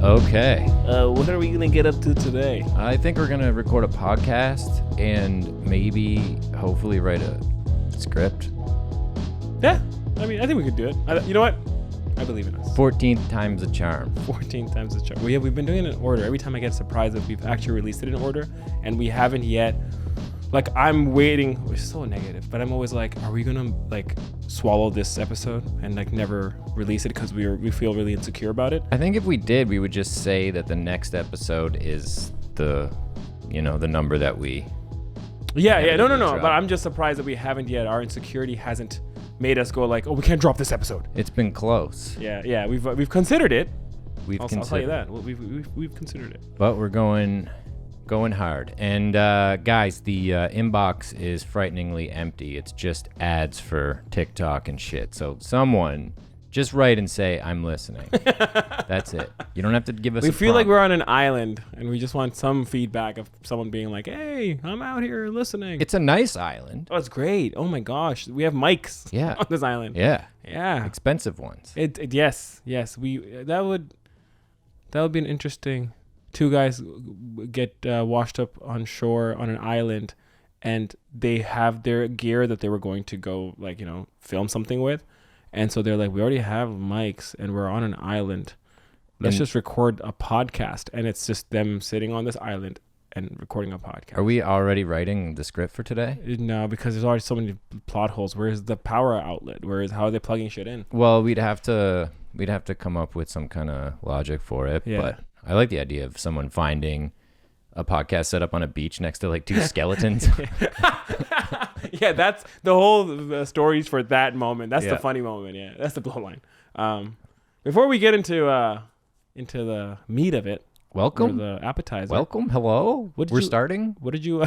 Okay. What are we going to get up to today? I think we're going to record a podcast and maybe, hopefully, write a script. Yeah. I mean, I think we could do it. You know what? I believe in us. 14th time's a charm. 14 times the charm. We've been doing it in order. Every time I get surprised that we've actually released it in order, and we haven't yet. Like, I'm waiting. We're so negative, but I'm always like, are we gonna like swallow this episode and like never release it because we feel really insecure about it? I think if we did, we would just say that the next episode is the number that we. Yeah. No. But I'm just surprised that we haven't yet. Our insecurity hasn't made us go like, oh, we can't drop this episode. It's been close. Yeah. We've considered it. I'll tell you that. We've considered it. But we're going hard. And guys, the inbox is frighteningly empty. It's just ads for TikTok and shit. So someone just write and say, I'm listening. That's it. You don't have to give us We feel like we're on an island and we just want some feedback of someone being like, hey, I'm out here listening. It's a nice island. Oh, it's great. Oh my gosh. We have mics on this island. Yeah. Yeah. Expensive ones. Yes. That would be an interesting. Two guys get washed up on shore on an island, and they have their gear that they were going to go film something with, and so they're like, we already have mics and we're on an island. Let's just record a podcast, and it's just them sitting on this island and recording a podcast. Are we already writing the script for today? No, because there's already so many plot holes. Where's the power outlet? How are they plugging shit in? Well, we'd have to come up with some kind of logic for it, but I like the idea of someone finding a podcast set up on a beach next to like two skeletons. Yeah, that's the whole stories for that moment. That's the funny moment. Yeah, that's the blow line. Before we get into the meat of it, welcome, or the appetizer. Welcome, hello. We're starting. What did you?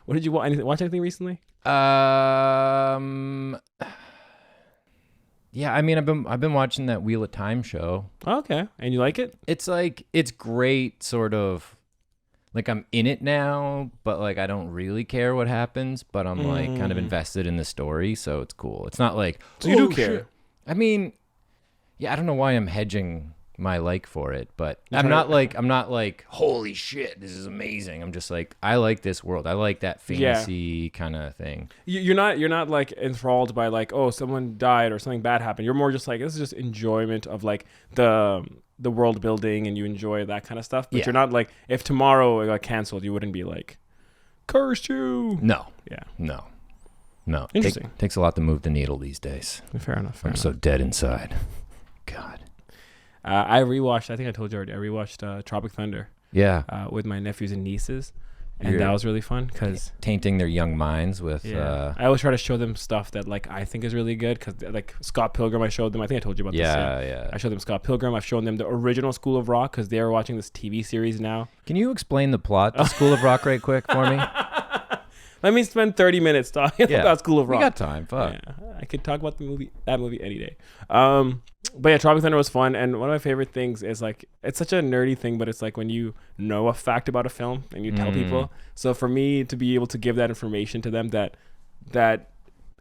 What did you watch anything recently? Yeah, I mean, I've been watching that Wheel of Time show. Oh, okay, and you like it? It's great, sort of. Like I'm in it now, but like I don't really care what happens. But I'm like kind of invested in the story, so it's cool. It's not like so you do care. Shit. I mean, yeah, I don't know why I'm hedging my like for it, but I'm not like holy shit, this is amazing. I'm just like, I like this world. I like that fantasy kind of thing. You're not like enthralled by like, oh, someone died or something bad happened. You're more just like, this is just enjoyment of like the world building, and you enjoy that kind of stuff. But you're not like, if tomorrow it got canceled, you wouldn't be like, curse you. No. Yeah. No. Interesting. Takes a lot to move the needle these days. Fair enough. I'm so dead inside. God. I rewatched, I think I told you already, I rewatched Tropic Thunder. Yeah. With my nephews and nieces. And that was really fun because tainting their young minds with. I always try to show them stuff that like I think is really good because like Scott Pilgrim, I showed them. I think I told you about this. Yeah. I showed them Scott Pilgrim. I've shown them the original School of Rock because they're watching this TV series now. Can you explain the plot to School of Rock right quick for me? Let me spend 30 minutes talking about School of Rock. We got time. Fuck. Yeah, I could talk about that movie any day. But yeah, Tropic Thunder was fun, and one of my favorite things is like, it's such a nerdy thing, but it's like when you know a fact about a film and you tell people. So for me to be able to give that information to them, that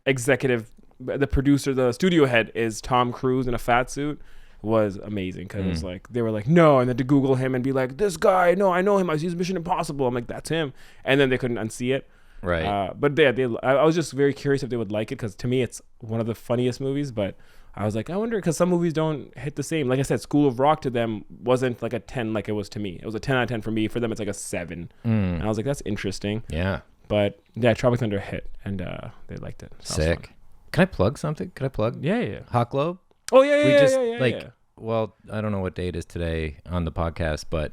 executive, the producer, the studio head is Tom Cruise in a fat suit, was amazing because it was like, they were like, no, and then to Google him and be like, this guy, no, I know him, I see his Mission Impossible. I'm like, that's him, and then they couldn't unsee it. Right. But I was just very curious if they would like it because to me it's one of the funniest movies. But I was like, I wonder, because some movies don't hit the same. Like I said, School of Rock to them wasn't like a 10 like it was to me. It was a 10 out of 10 for me. For them, it's like a 7. And I was like, that's interesting. Yeah. But yeah, Tropic Thunder hit, and they liked it. Sick. Can I plug something? Could I plug? Yeah. Hot Globe? Oh yeah. Well, I don't know what day it is today on the podcast, but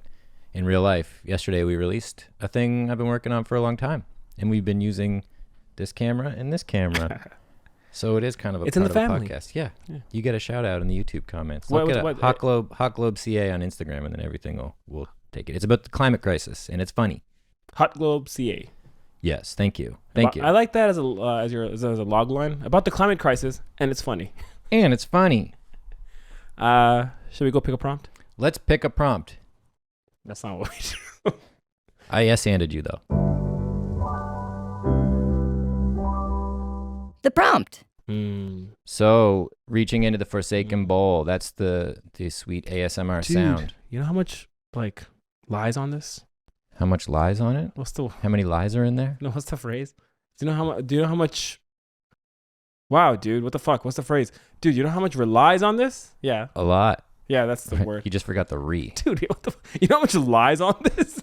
in real life, yesterday we released a thing I've been working on for a long time. And we've been using this camera and this camera. So it is kind of a it's part in the of family. The podcast. Yeah. You get a shout out in the YouTube comments. Look at Hot Globe CA on Instagram, and then everything will take it. It's about the climate crisis, and it's funny. Hot Globe CA. Yes, thank you. Thank you. I like that as a log line about the climate crisis, and it's funny. And it's funny. Should we go pick a prompt? Let's pick a prompt. That's not what we do. I yes-anded you, though. The prompt. So reaching into the Forsaken Bowl, that's the sweet ASMR Dude, sound. you know how much like lies on this? How much lies on it? What's the How many lies are in there? no? What's the phrase? Do you know how much? Do you know how much? Wow, dude, what the fuck? What's the phrase? Dude, you know how much relies on this? Yeah, A lot. yeah, that's the word. You just forgot the re. Dude, what the? You know how much lies on this?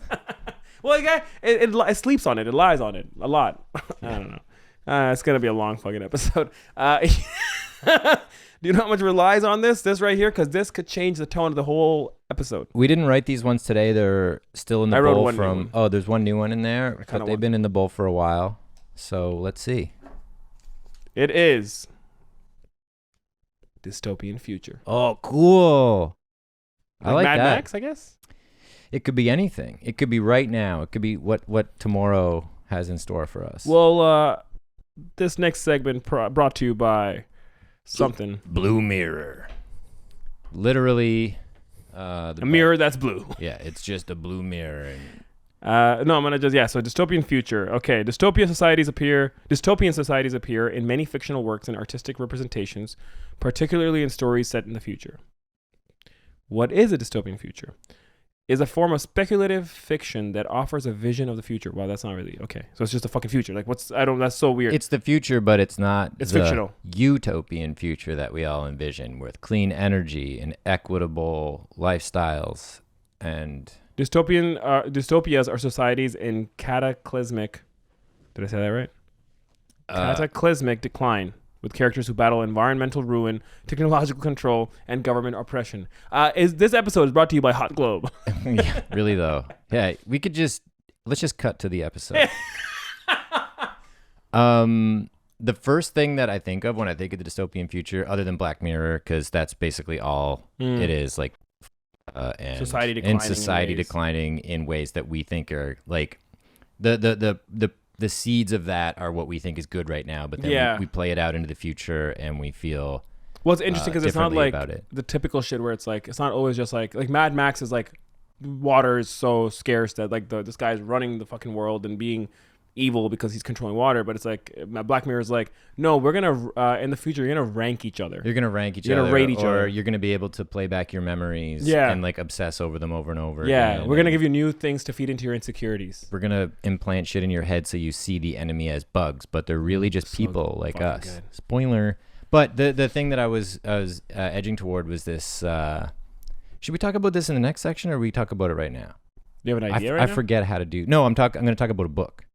Well, yeah, it sleeps on it. It lies on it a lot. I don't know. It's gonna be a long fucking episode. Do you know how much relies on this? This right here, because this could change the tone of the whole episode. We didn't write these ones today. They're still in the I wrote bowl one new from. one. Oh, there's one new one in there, but they've been in the bowl for a while. So let's see. It is Dystopian Future. Oh, cool. I like Mad that. Max, I guess. It could be anything. It could be right now. It could be what tomorrow has in store for us. Well, this next segment brought to you by something. Blue mirror. Literally, A mirror that's blue. Yeah, it's just a blue mirror. And No, I'm gonna so dystopian future. Okay, dystopian societies appear in many fictional works and artistic representations, particularly in stories set in the future. What is a dystopian future? Is a form of speculative fiction that offers a vision of the future. Wow, that's not really okay. So it's just a fucking future. Like that's so weird. it's the future, but it's not It's the fictional. utopian future that we all envision with clean energy and equitable lifestyles and Dystopias are societies in cataclysmic. Did I say that right? Cataclysmic decline, with characters who battle environmental ruin, technological control, and government oppression. This episode is brought to you by Hot Globe. yeah, really though. Yeah, let's just cut to the episode. The first thing that I think of when I think of the dystopian future, other than Black Mirror, because that's basically all it is, like, and society declining in ways that we think are like the seeds of that are what we think is good right now, but then we play it out into the future and we feel well, it's interesting because it's not like it. the typical shit where it's like it's not always just like Mad Max is like water is so scarce that like this guy's running the fucking world and being evil because he's controlling water, but it's like Black Mirror is like, no, we're gonna in the future you're gonna rank each other. You're gonna rate each other, or you're gonna be able to play back your memories and like obsess over them over and over again. We're gonna give you new things to feed into your insecurities. We're gonna implant shit in your head so you see the enemy as bugs, but they're really just people like us. Good. Spoiler. But the thing that I was edging toward was this. Should we talk about this in the next section, or we talk about it right now? Do you have an idea right now? I forget how to do. No, I'm going to talk about a book.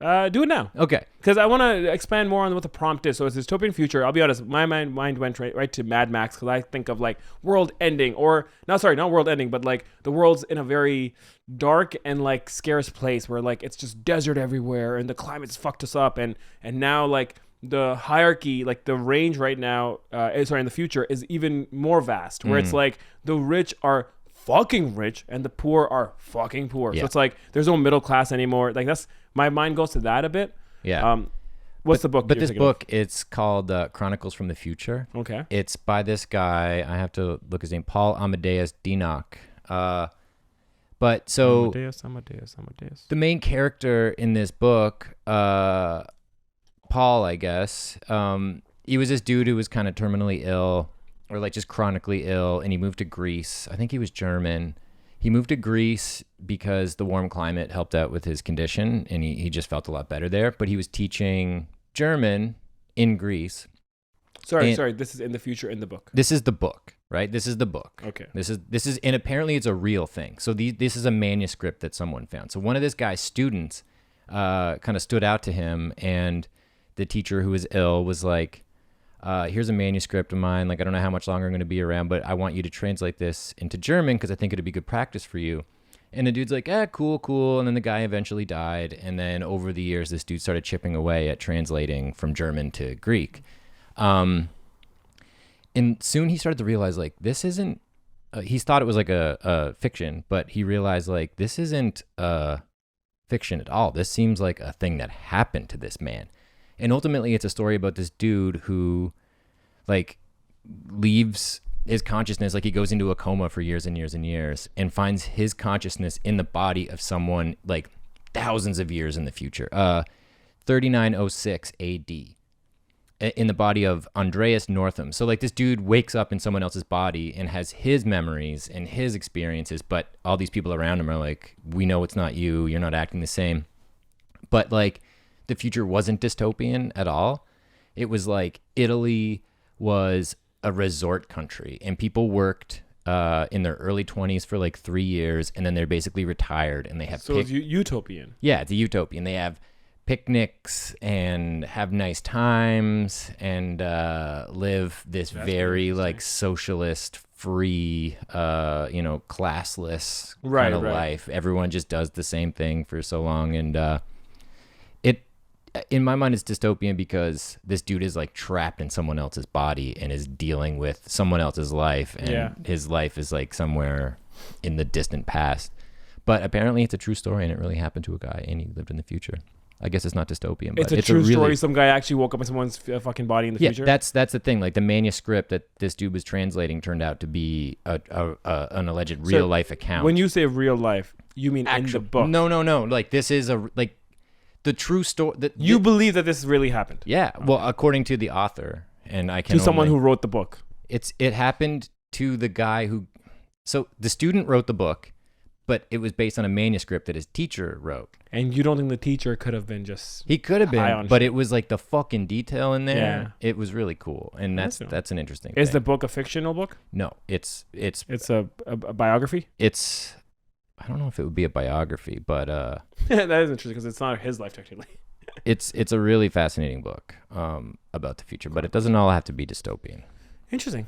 Do it now. Okay. Because I want to expand more on what the prompt is. So it's dystopian future. I'll be honest, my mind went right to Mad Max because I think of like world ending not world ending, but like the world's in a very dark and like scarce place where like it's just desert everywhere and the climate's fucked us up and now like the hierarchy, like the range right now, in the future is even more vast where it's like the rich are fucking rich and the poor are fucking poor. Yeah. So it's like there's no middle class anymore. Like that's my mind goes to that a bit. Yeah. What's the book? But this book, it's called Chronicles from the Future. Okay. It's by this guy. I have to look his name. Paul Amadeus Denock. But so Amadeus. The main character in this book, Paul, I guess, he was this dude who was kind of terminally ill, or like just chronically ill, and he moved to Greece. I think he was German. He moved to Greece because the warm climate helped out with his condition, and he just felt a lot better there. But he was teaching German in Greece. Sorry. This is in the future in the book. This is the book, right? This is the book. Okay. This is, and apparently it's a real thing. So this is a manuscript that someone found. So one of this guy's students kind of stood out to him, and the teacher who was ill was like, here's a manuscript of mine. Like, I don't know how much longer I'm going to be around, but I want you to translate this into German because I think it'd be good practice for you. And the dude's like, cool. And then the guy eventually died. And then over the years, this dude started chipping away at translating from German to Greek. And soon he started to realize, like, this isn't, he thought it was like a fiction, but he realized, like, this isn't fiction at all. This seems like a thing that happened to this man. And ultimately, it's a story about this dude who, like, leaves his consciousness, like he goes into a coma for years and years and years, and finds his consciousness in the body of someone, like, thousands of years in the future. 3906 AD. in the body of Andreas Northam. So like this dude wakes up in someone else's body and has his memories and his experiences, but all these people around him are like, we know it's not you. You're not acting the same. But like the future wasn't dystopian at all. It was like Italy was a resort country and people worked in their early 20s for like 3 years, and then they're basically retired and they have so it's utopian. Yeah, it's a utopian. They have picnics and have nice times and live this very like socialist, free, classless kind of life. Everyone just does the same thing for so long, and it, in my mind, it's dystopian because this dude is like trapped in someone else's body and is dealing with someone else's life, and his life is like somewhere in the distant past. But apparently, it's a true story, and it really happened to a guy, and he lived in the future. I guess it's not dystopian, but it's a true story. Some guy actually woke up in someone's fucking body in the future. That's the thing. Like the manuscript that this dude was translating turned out to be an alleged real life account. When you say real life, you mean in the book? No. Like this is the true story. You believe that this really happened? Yeah. Okay. Well, according to the author, and I can someone who wrote the book. It happened to the guy who. So the student wrote the book, but it was based on a manuscript that his teacher wrote. And you don't think the teacher could have been just... He could have been, but it was like the fucking detail in there. Yeah. It was really cool. And that's an interesting thing. Is the book a fictional book? No, it's a biography? I don't know if it would be a biography, but... that is interesting because it's not his life technically. It's a really fascinating book about the future, but it doesn't all have to be dystopian. Interesting.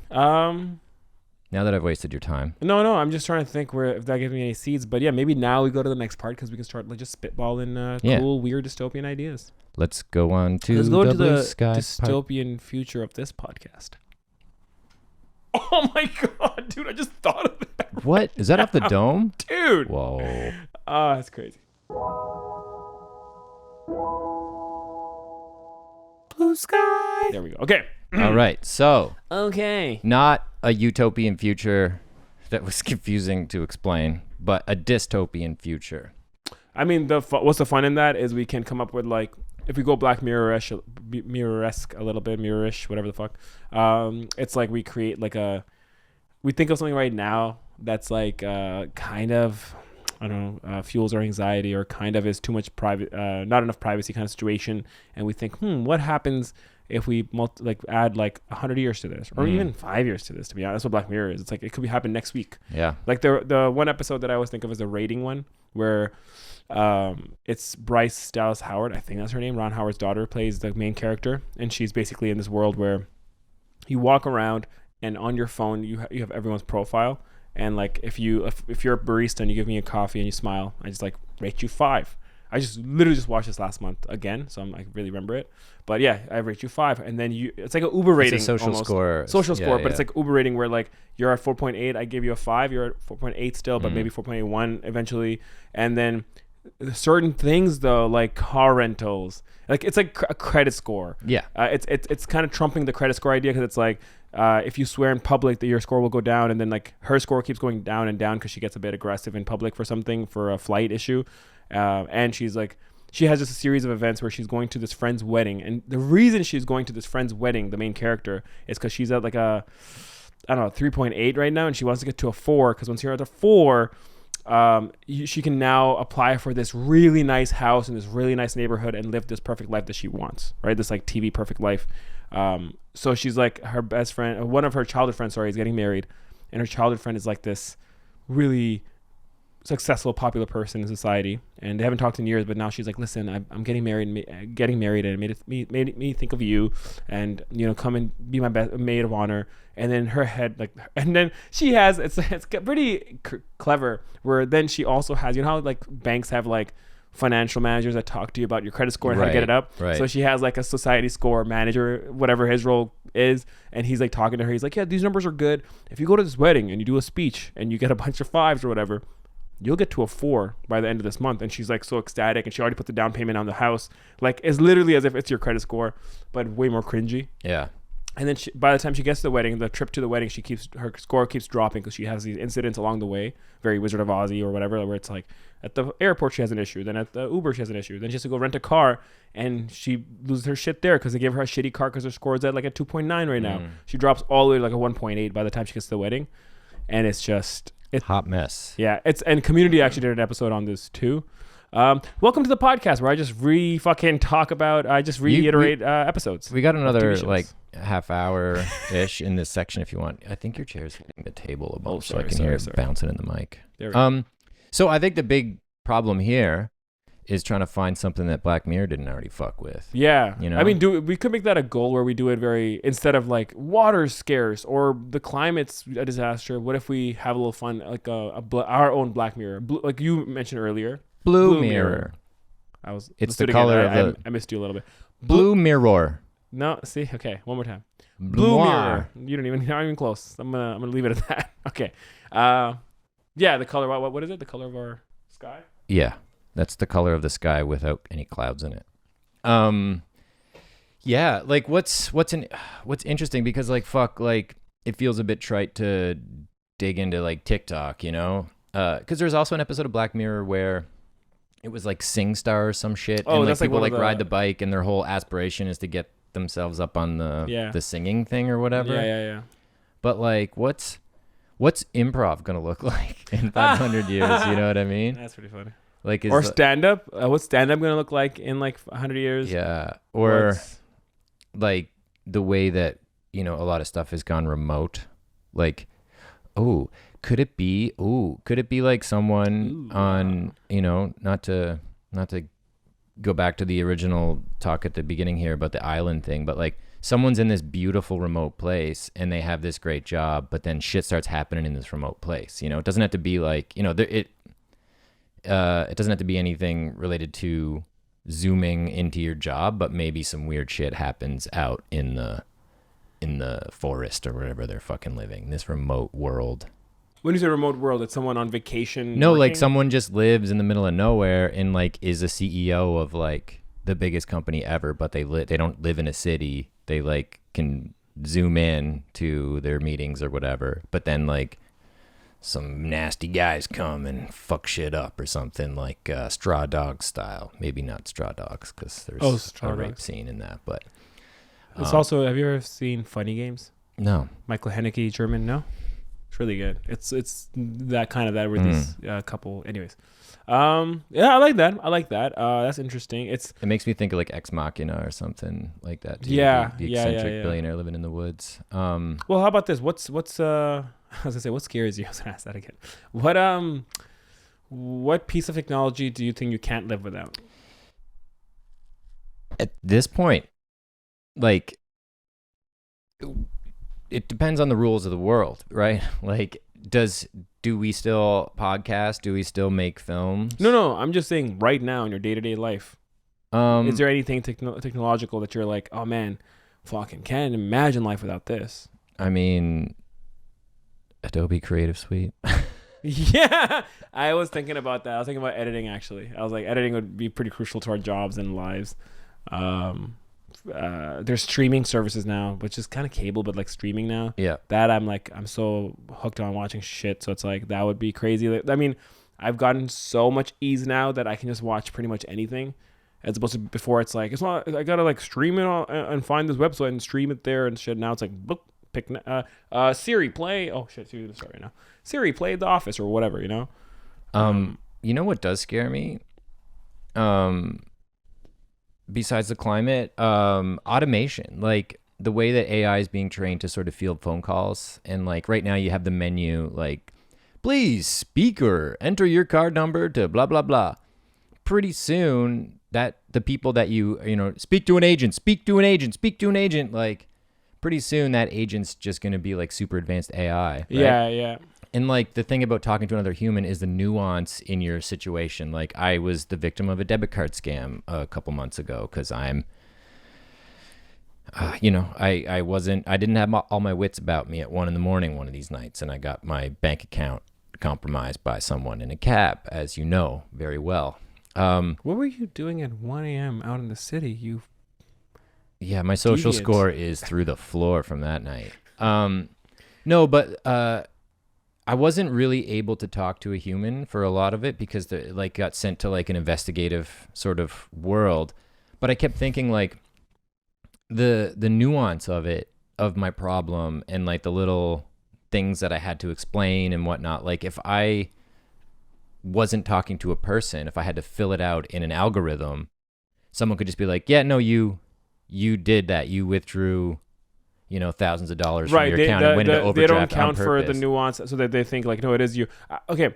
Now that I've wasted your time. No, I'm just trying to think if that gives me any seeds. But yeah, maybe now we go to the next part because we can start like just spitballing cool, weird dystopian ideas. Let's go on to the dystopian part. Future of this podcast. Oh my god, dude! I just thought of that. What is that off the dome, dude? Whoa! That's crazy. Blue sky. There we go. Okay. All right. So. Okay. Not a utopian future that was confusing to explain, but a dystopian future. I mean, what's the fun in that is we can come up with like, if we go Black Mirror-esque a little bit, mirror-ish, whatever the fuck. It's like we create like we think of something right now that's like kind of, I don't know, fuels our anxiety or kind of is too much private, not enough privacy kind of situation. And we think, what happens if we add like 100 years to this or even 5 years to this, to be honest. That's what Black Mirror is. It's like, it could happen next week. Yeah. Like the one episode that I always think of is the rating one where it's Bryce Dallas Howard. I think that's her name. Ron Howard's daughter plays the main character. And she's basically in this world where you walk around and on your phone, you have everyone's profile. And like, if you're a barista and you give me a coffee and you smile, I just like rate you 5. I just literally watched this last month again, so I really remember it. But yeah, I rate you 5, and then it's like an Uber rating. It's a social score. Social score, but it's like Uber rating where like you're at 4.8, I give you a 5, you're at 4.8 still, but maybe 4.81 eventually. And then certain things though, like car rentals, like it's like a credit score. Yeah. It's kind of trumping the credit score idea because it's like if you swear in public that your score will go down, and then like her score keeps going down and down because she gets a bit aggressive in public for something, for a flight issue. And she's like, she has just a series of events where she's going to this friend's wedding, and the reason she's going to this friend's wedding, the main character, is because she's at like a 3.8 right now, and she wants to get to a 4 because once you're at a 4, she can now apply for this really nice house in this really nice neighborhood and live this perfect life that she wants, right? This like TV perfect life. So she's like, her best friend, one of her childhood friends, is getting married, and her childhood friend is like this really successful, popular person in society, and they haven't talked in years, but now she's like, listen, I'm getting married, and it made me think of you, and come and be my maid of honor. And then her head, like, and then she has, it's pretty clever, where then she also has, how like banks have like financial managers that talk to you about your credit score and how to get it up. Right. So she has like a society score manager, whatever his role is, and he's like talking to her. He's like, yeah, these numbers are good. If you go to this wedding and you do a speech and you get a bunch of 5s or whatever, you'll get to a 4 by the end of this month. And she's like so ecstatic, and she already put the down payment on the house. Like, it's literally as if it's your credit score, but way more cringy. Yeah. And then by the time she gets to the wedding, the trip to the wedding, her score keeps dropping because she has these incidents along the way, very Wizard of Ozzy or whatever, where it's like at the airport she has an issue, then at the Uber she has an issue, then she has to go rent a car, and she loses her shit there because they gave her a shitty car because her score is at like a 2.9 right now. She drops all the way to like a 1.8 by the time she gets to the wedding, and it's hot mess. Yeah, and Community actually did an episode on this too. Welcome to the podcast where I just reiterate episodes. We got another like half hour ish in this section if you want. I think your chair's hitting the table a bunch, so I can hear it bouncing in the mic. So I think the big problem here is trying to find something that Black Mirror didn't already fuck with. Yeah, you know. I mean, we could make that a goal where we do it instead of like water's scarce or the climate's a disaster. What if we have a little fun, like our own Black Mirror, like you mentioned earlier. Blue mirror. It's the color of I missed you a little bit. Blue mirror. No, see, okay, one more time. Blue mirror. You're not even close. I'm gonna leave it at that. Okay. Yeah, the color. What is it? The color of our sky. Yeah, that's the color of the sky without any clouds in it. Yeah, like what's interesting because like fuck, like it feels a bit trite to dig into like TikTok, you know, because there's also an episode of Black Mirror where it was like SingStar or some shit. Oh, and like that's people like ride the bike and their whole aspiration is to get themselves up on the singing thing or whatever. Yeah. But like what's improv gonna look like in 500 years? You know what I mean? That's pretty funny. Like or stand up. What's stand up gonna look like in like 100 years? Yeah. Or like the way that, you know, a lot of stuff has gone remote. Like, could it be like someone on, you know, not to go back to the original talk at the beginning here about the island thing, but like someone's in this beautiful remote place and they have this great job, but then shit starts happening in this remote place. You know, it doesn't have to be like, you know, it doesn't have to be anything related to zooming into your job, but maybe some weird shit happens out in the forest or wherever they're fucking living, this remote world. When you say remote world, it's someone on vacation. No, working? like someone just lives in the middle of nowhere and like is a CEO of like the biggest company ever, but they don't live in a city. They like can zoom in to their meetings or whatever, but then like some nasty guys come and fuck shit up or something, like Straw Dogs style. Maybe not Straw Dogs because there's a rape scene in that, but it's also. Have you ever seen Funny Games? No. Michael Haneke, German. No. It's really good. It's that kind of that with these couple. Anyways, yeah, I like that. That's interesting. It makes me think of like Ex Machina or something like that too. Yeah, the eccentric billionaire living in the woods. Well, how about this? What's I was gonna say, what scares you? I was gonna ask that again. What piece of technology do you think you can't live without? At this point, like, it depends on the rules of the world, right? Like, do we still podcast? Do we still make films? No. I'm just saying right now in your day-to-day life. Is there anything technological that you're like, oh man, fucking can't imagine life without this? I mean, Adobe Creative Suite. Yeah, I was thinking about that. I was thinking about editing, actually. I was like, editing would be pretty crucial to our jobs and lives. There's streaming services now, which is kind of cable, but like streaming now. Yeah. That I'm so hooked on watching shit. So it's like, that would be crazy. I mean, I've gotten so much ease now that I can just watch pretty much anything. As opposed to before, it's like, I gotta like stream it and find this website and stream it there and shit. Now it's like, book. Pick Siri play. Oh shit, Siri's sorry right now. Siri play The Office or whatever, you know. You know what does scare me? Besides the climate, automation. Like the way that AI is being trained to sort of field phone calls, and like right now you have the menu like, please speaker enter your card number to blah blah blah. Pretty soon that the people that you know speak to an agent, like. Pretty soon that agent's just going to be like super advanced AI. Right? Yeah. And like the thing about talking to another human is the nuance in your situation. Like I was the victim of a debit card scam a couple months ago because I'm, I didn't have all my wits about me at 1 a.m. one of these nights, and I got my bank account compromised by someone in a cab, as you know very well. What were you doing at 1 a.m. out in the city? Yeah, my social Deviant. score is through the floor from that night. No, but I wasn't really able to talk to a human for a lot of it because the like got sent to like an investigative sort of world. But I kept thinking like the nuance of it, of my problem, and like the little things that I had to explain and whatnot. Like if I wasn't talking to a person, if I had to fill it out in an algorithm, someone could just be like, yeah, no, you did that. You withdrew, thousands of dollars from your account and went into overdraft. They don't count on for the purpose. nuance, so that they think like, no, it is you. Okay,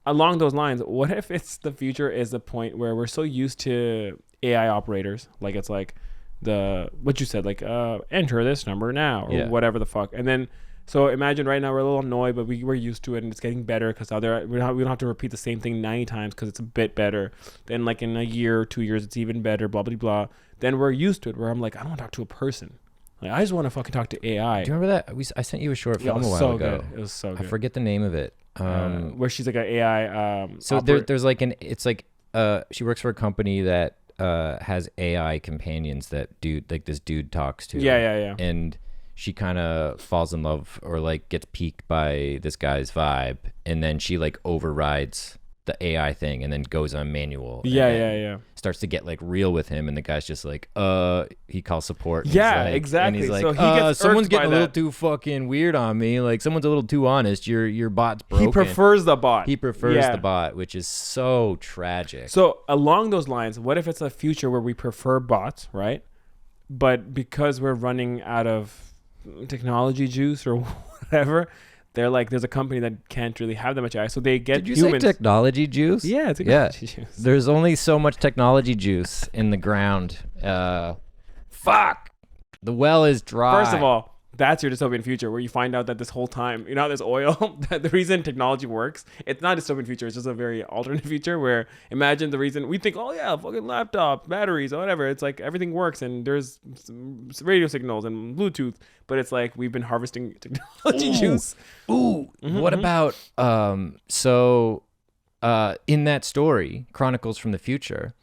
along those lines, what if it's the future is the point where we're so used to AI operators, like it's like what you said, like enter this number now or whatever the fuck, and then. So imagine right now we're a little annoyed, but we're used to it and it's getting better because we don't have to repeat the same thing 90 times because it's a bit better. Then like in a year or 2 years, it's even better, blah, blah, blah. Then we're used to it where I'm like, I don't want to talk to a person. Like I just want to fucking talk to AI. Do you remember that? I sent you a short film a while ago. Good. It was so good. I forget the name of it. Where she's like an AI. So there's like it's like she works for a company that has AI companions that this dude talks to. Yeah. And she kind of falls in love or like gets piqued by this guy's vibe, and then she like overrides the AI thing and then goes on manual. Yeah. Starts to get like real with him, and the guy's just like, he calls support. And yeah, he's like, exactly. And he's like, so he gets someone's irked by getting a little that. too fucking weird on me. Like someone's a little too honest. Your bot's broken. He prefers the bot. He prefers the bot, which is so tragic. So along those lines, what if it's a future where we prefer bots, right? But because we're running out of technology juice or whatever, they're like, there's a company that can't really have that much AI, so they get Did you humans. say technology juice? Yeah, technology juice. There's only so much technology juice in the ground. Fuck. The well is dry. First of all, that's your dystopian future where you find out that this whole time, how there's oil, that the reason technology works, it's not a dystopian future, it's just a very alternate future where imagine the reason we think, oh yeah, fucking laptop, batteries, or whatever. It's like everything works and there's some radio signals and Bluetooth, but it's like we've been harvesting technology juice. Ooh. What about, in that story, Chronicles from the Future,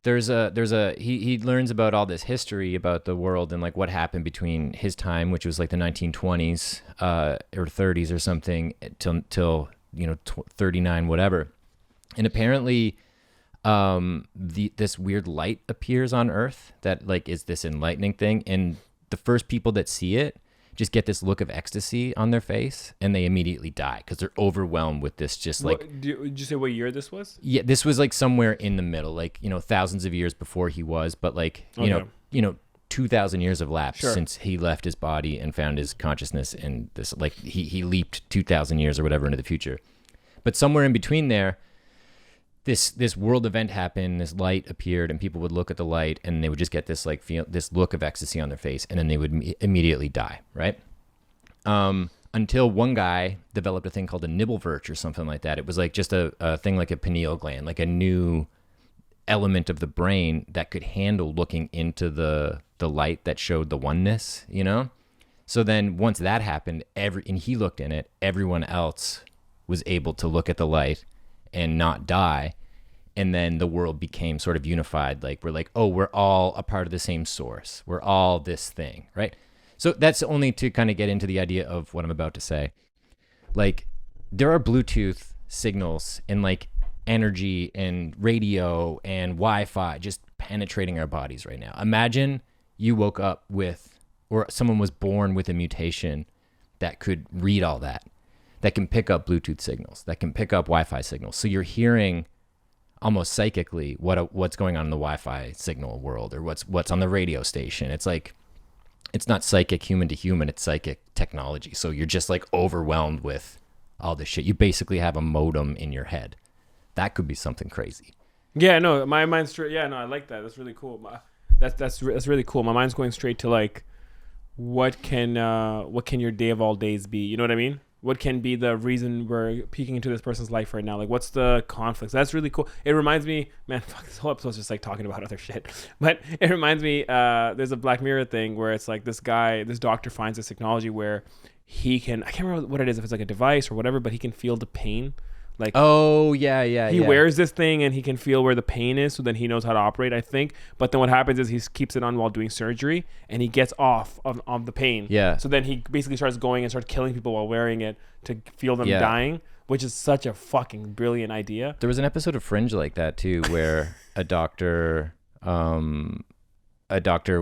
he learns about all this history about the world and like what happened between his time, which was like the 1920s or 30s or something, till 39 whatever, and apparently this weird light appears on Earth that like is this enlightening thing, and the first people that see it just get this look of ecstasy on their face, and they immediately die because they're overwhelmed with this. Just like, did you say what year this was? Yeah, this was like somewhere in the middle, like thousands of years before he was, but like you know 2,000 years have lapsed since he left his body and found his consciousness, and this like he leaped 2,000 years or whatever into the future. But somewhere in between there, this world event happened, this light appeared, and people would look at the light and they would just get this like this look of ecstasy on their face, and then they would immediately die, right? Until one guy developed a thing called a Nibblevert or something like that. It was like just a thing like a pineal gland, like a new element of the brain that could handle looking into the light that showed the oneness, So then once that happened, and he looked in it, everyone else was able to look at the light and not die. And then the world became sort of unified. Like we're like, oh, we're all a part of the same source. We're all this thing, right? So that's only to kind of get into the idea of what I'm about to say. Like there are Bluetooth signals and like energy and radio and Wi-Fi just penetrating our bodies right now. Imagine you woke up with, or someone was born with a mutation that could read all that can pick up Bluetooth signals, that can pick up Wi-Fi signals. So you're hearing almost psychically what's going on in the Wi-Fi signal world, or what's on the radio station. It's like, it's not psychic human to human, it's psychic technology. So you're just like overwhelmed with all this shit. You basically have a modem in your head. That could be something crazy. Yeah, no, my mind's straight. Yeah, no, I like that. That's really cool. That's really cool. My mind's going straight to like, what can your day of all days be? You know what I mean? What can be the reason we're peeking into this person's life right now? Like, what's the conflicts? That's really cool. It reminds me, man, fuck, this whole episode's just like talking about other shit. But it reminds me, there's a Black Mirror thing where it's like this doctor finds this technology where he can, I can't remember what it is, if it's like a device or whatever, but he can feel the pain. Like, oh yeah, he wears this thing and he can feel where the pain is, so then he knows how to operate, I think. But then what happens is he keeps it on while doing surgery, and he gets off of the pain. Yeah. So then he basically starts going and starts killing people while wearing it to feel them Yeah. dying, which is such a fucking brilliant idea. There was an episode of Fringe like that too, where a doctor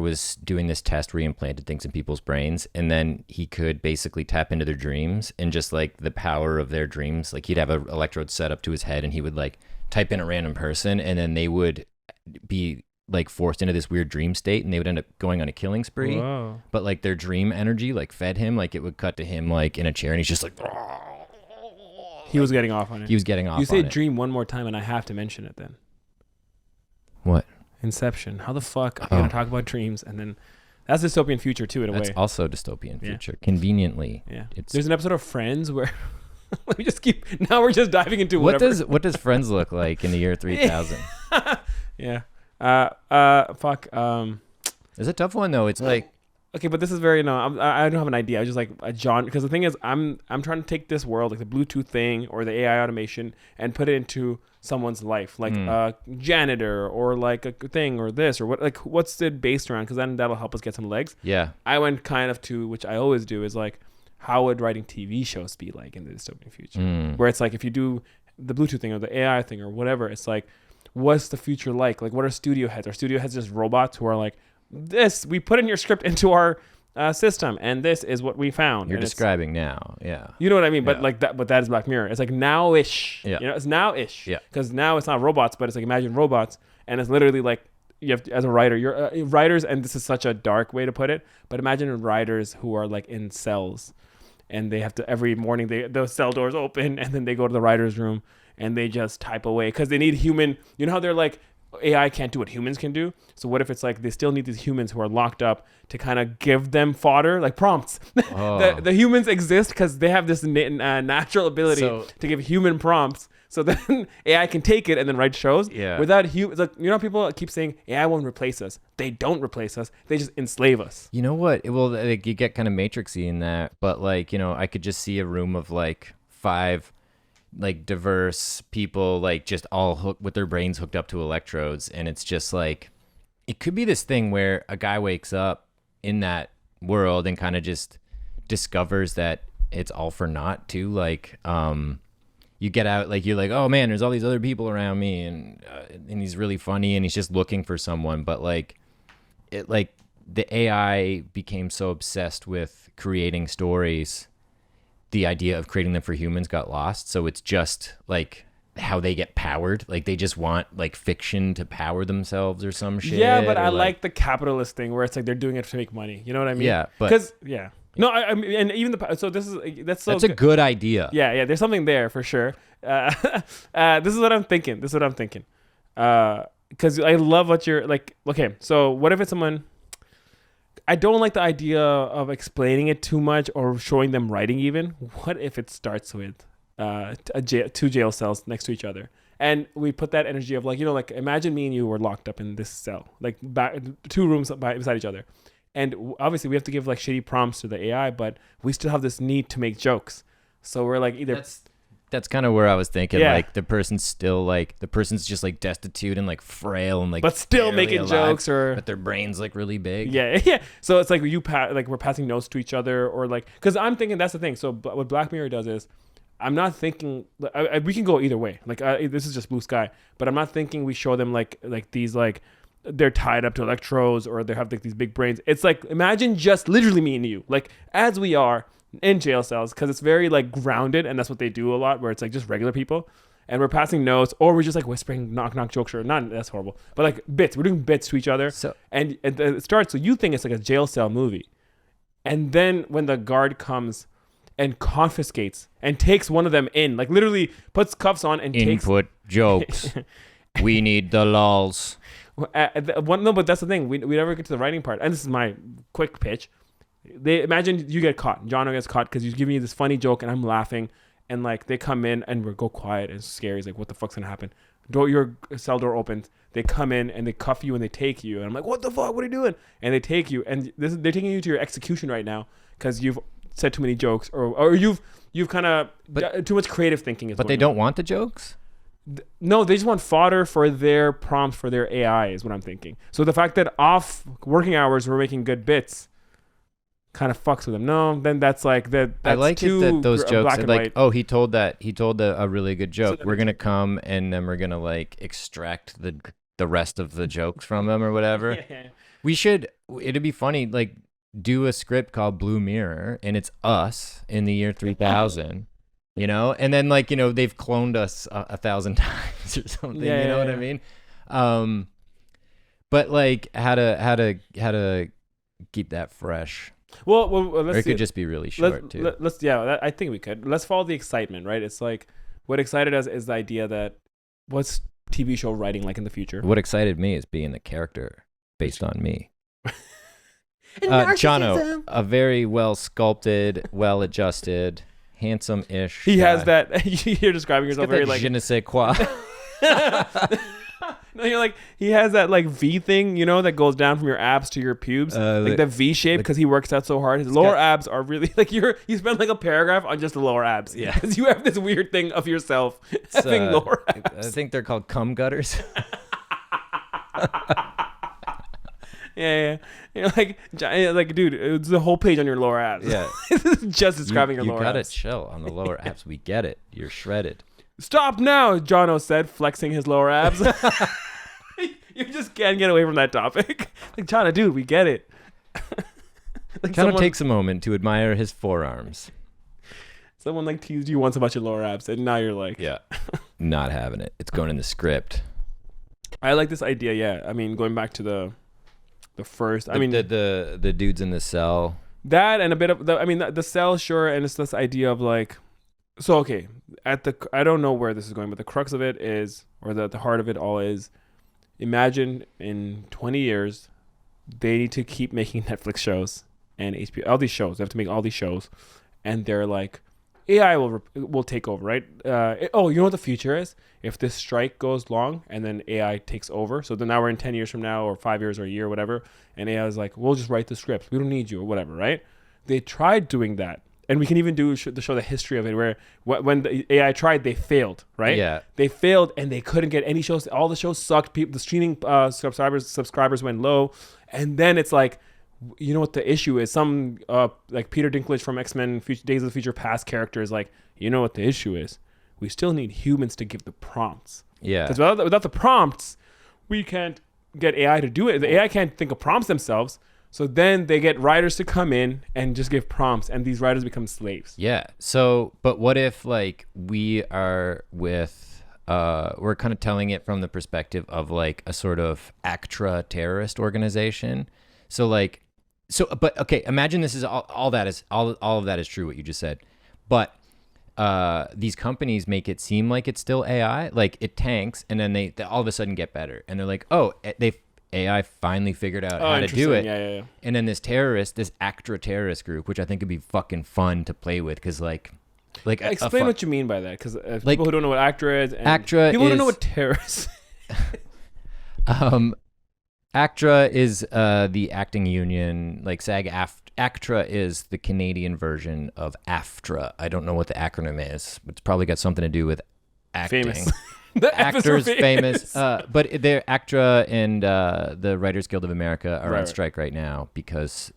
was doing this test where he implanted things in people's brains, and then he could basically tap into their dreams and just like the power of their dreams. Like he'd have an electrode set up to his head, and he would like type in a random person, and then they would be like forced into this weird dream state, and they would end up going on a killing spree. Whoa. But like their dream energy like fed him. Like it would cut to him like in a chair, and he's just like He was getting off on it. he was getting off. You say on it. dream one more time, and I have to mention it then. What? Inception. How the fuck are you gonna talk about dreams and then that's dystopian future too in a That's way. also dystopian Yeah. future. Conveniently, Yeah. it's. There's an episode of Friends where let me just keep. Now we're just diving into What whatever. does Friends look like in the year 3000? Yeah. Fuck. It's a tough one though. It's like Okay, but this is very I don't have an idea. I just like a genre because the thing is I'm trying to take this world like the Bluetooth thing or the AI automation and put it into someone's life, like a janitor or like a thing or this or what, like what's it based around? Because then that'll help us get some legs. yeah. I went kind of to, which I always do, is like how would writing TV shows be like in the dystopian future, where it's like if you do the Bluetooth thing or the AI thing or whatever, it's like what's the future like? Like what are studio heads? Are studio heads just robots who are like, this we put in your script into our system and this is what we found. You're And describing now. Yeah. you know what I mean? But Yeah. like that, but that is Black Mirror. It's like now-ish. Yeah. You know, it's now-ish. Yeah. Because now it's not robots, but it's like imagine robots, and it's literally like you have to, as a writer, you're writers, and this is such a dark way to put it, but imagine writers who are like in cells, and they have to every morning the cell doors open, and then they go to the writer's room and they just type away because they need human. You know how they're like AI can't do what humans can do. So what if it's like they still need these humans who are locked up to kind of give them fodder, like prompts. Oh. the humans exist because they have this natural ability to give human prompts. So then AI can take it and then write shows. Yeah. Without humans, like, you know, people keep saying AI won't replace us. They don't replace us. They just enslave us. You know what? Well, like, you get kind of matrixy in that, but like, you know, I could just see a room of like 5 like diverse people, like just all hooked with their brains hooked up to electrodes, and it's just like it could be this thing where a guy wakes up in that world and kind of just discovers that it's all for naught too. Like you get out, like you're like, oh man, there's all these other people around me, and he's really funny, and he's just looking for someone, but like it, like the AI became so obsessed with creating stories, the idea of creating them for humans got lost. So it's just like how they get powered. Like they just want like fiction to power themselves or some shit. Yeah, but or I like the capitalist thing where it's like they're doing it to make money. You know what I mean? Yeah, but because no, I mean, and even so this is that's a good idea. Yeah, there's something there for sure. This is what I'm thinking. Because I love what you're like. Okay, so what if it's someone? I don't like the idea of explaining it too much or showing them writing even. What if it starts with two jail cells next to each other? And we put that energy of like, you know, like imagine me and you were locked up in this cell, like 2 rooms beside each other. And obviously we have to give like shitty prompts to the AI, but we still have this need to make jokes. So we're like either... That's kind of where I was thinking. Yeah. Like the person's just like destitute and like frail and like, but still barely making alive, jokes, or but their brain's like really big. yeah. So it's like we're passing notes to each other, or like, because I'm thinking that's the thing. So what Black Mirror does is, I'm not thinking we can go either way. Like this is just blue sky, but I'm not thinking we show them like these like they're tied up to electrodes or they have like these big brains. It's like imagine just literally me and you, like as we are in jail cells, because it's very like grounded, and that's what they do a lot, where it's like just regular people, and we're passing notes, or we're just like whispering knock jokes, or not, that's horrible, but like bits, we're doing bits to each other. So and it starts, so you think it's like a jail cell movie, and then when the guard comes and confiscates and takes one of them in, like literally puts cuffs on and input jokes. We need the lols. No, but that's the thing, we never get to the writing part, and this is my quick pitch. They imagine you get caught. Jono gets caught because you give me this funny joke and I'm laughing, and like they come in and we go quiet and it's scary. It's like, what the fuck's gonna happen? Your cell door opens. They come in and they cuff you and they take you. And I'm like, what the fuck? What are you doing? And they take you, and they're taking you to your execution right now because you've said too many jokes, or you've kind of too much creative thinking. But they don't want the jokes. No, they just want fodder for their prompts for their AI is what I'm thinking. So the fact that off working hours we're making good bits kind of fucks with them. No, then that's like that. I like it that those jokes like, white. oh, he told a really good joke. So we're gonna come and then we're gonna like extract the rest of the jokes from them or whatever. Yeah. It'd be funny, like do a script called Blue Mirror and it's us in the year 3000. You know, and then like, you know, they've cloned us 1,000 times or something. Yeah, you know what I mean? But like how to keep that fresh. Well, let's. Or it could just be really short too. I think we could. Let's follow the excitement, right? It's like what excited us is the idea that what's TV show writing like in the future. What excited me is being the character based on me. Jono, a very well sculpted, well adjusted, handsome-ish. He has that. You're describing yourself very like je ne sais quoi. No, you're like he has that like V thing, you know, that goes down from your abs to your pubes, like the V shape, because he works out so hard. His lower abs are really like you spent like a paragraph on just the lower abs. Yeah, because you have this weird thing of yourself having lower abs. I think they're called cum gutters. Yeah. You're like, dude, it's the whole page on your lower abs. Yeah. Just describing your lower abs. You gotta chill on the lower abs. We get it. You're shredded. Stop now, Jono said, flexing his lower abs. You just can't get away from that topic. Like, Jono, dude, we get it. Like Jono takes a moment to admire his forearms. Someone like teased you once about your lower abs, and now you're like... Yeah. Not having it. It's going in the script. I like this idea, yeah. I mean, going back to the first... The dudes in the cell. That and a bit of... the cell, sure, and it's this idea of like... So, okay, I don't know where this is going, but the crux of it is, or the heart of it all is, imagine in 20 years, they need to keep making Netflix shows and HBO, all these shows. They have to make all these shows, and they're like, AI will take over, right? You know what the future is? If this strike goes long and then AI takes over, so then now we're in 10 years from now or 5 years or a year or whatever, and AI is like, we'll just write the scripts. We don't need you or whatever, right? They tried doing that. And we can even show the history of it, where when the AI tried, they failed, right? Yeah. They failed, and they couldn't get any shows. All the shows sucked. The streaming subscribers went low. And then it's like, you know what the issue is? Some like Peter Dinklage from X-Men Days of the Future Past character is like, you know what the issue is? We still need humans to give the prompts. Yeah. Because without the prompts, we can't get AI to do it. The AI can't think of prompts themselves. So then they get writers to come in and just give prompts, and these writers become slaves. Yeah. So, but what if like we are with, we're kind of telling it from the perspective of like a sort of ACTRA terrorist organization. So like, but okay, imagine this is all of that is true, what you just said. But these companies make it seem like it's still AI, like it tanks, and then they all of a sudden get better. And they're like, oh, AI finally figured out how to do it. Yeah. And then this ACTRA terrorist group, which I think would be fucking fun to play with, because like explain what you mean by that, because people who don't know what ACTRA is, and ACTRA people who don't know what terrorists. ACTRA is the acting union, like ACTRA is the Canadian version of AFTRA. I don't know what the acronym is, but it's probably got something to do with acting. Famous. The actors famous, but they're ACTRA and the Writers Guild of America are on strike right now because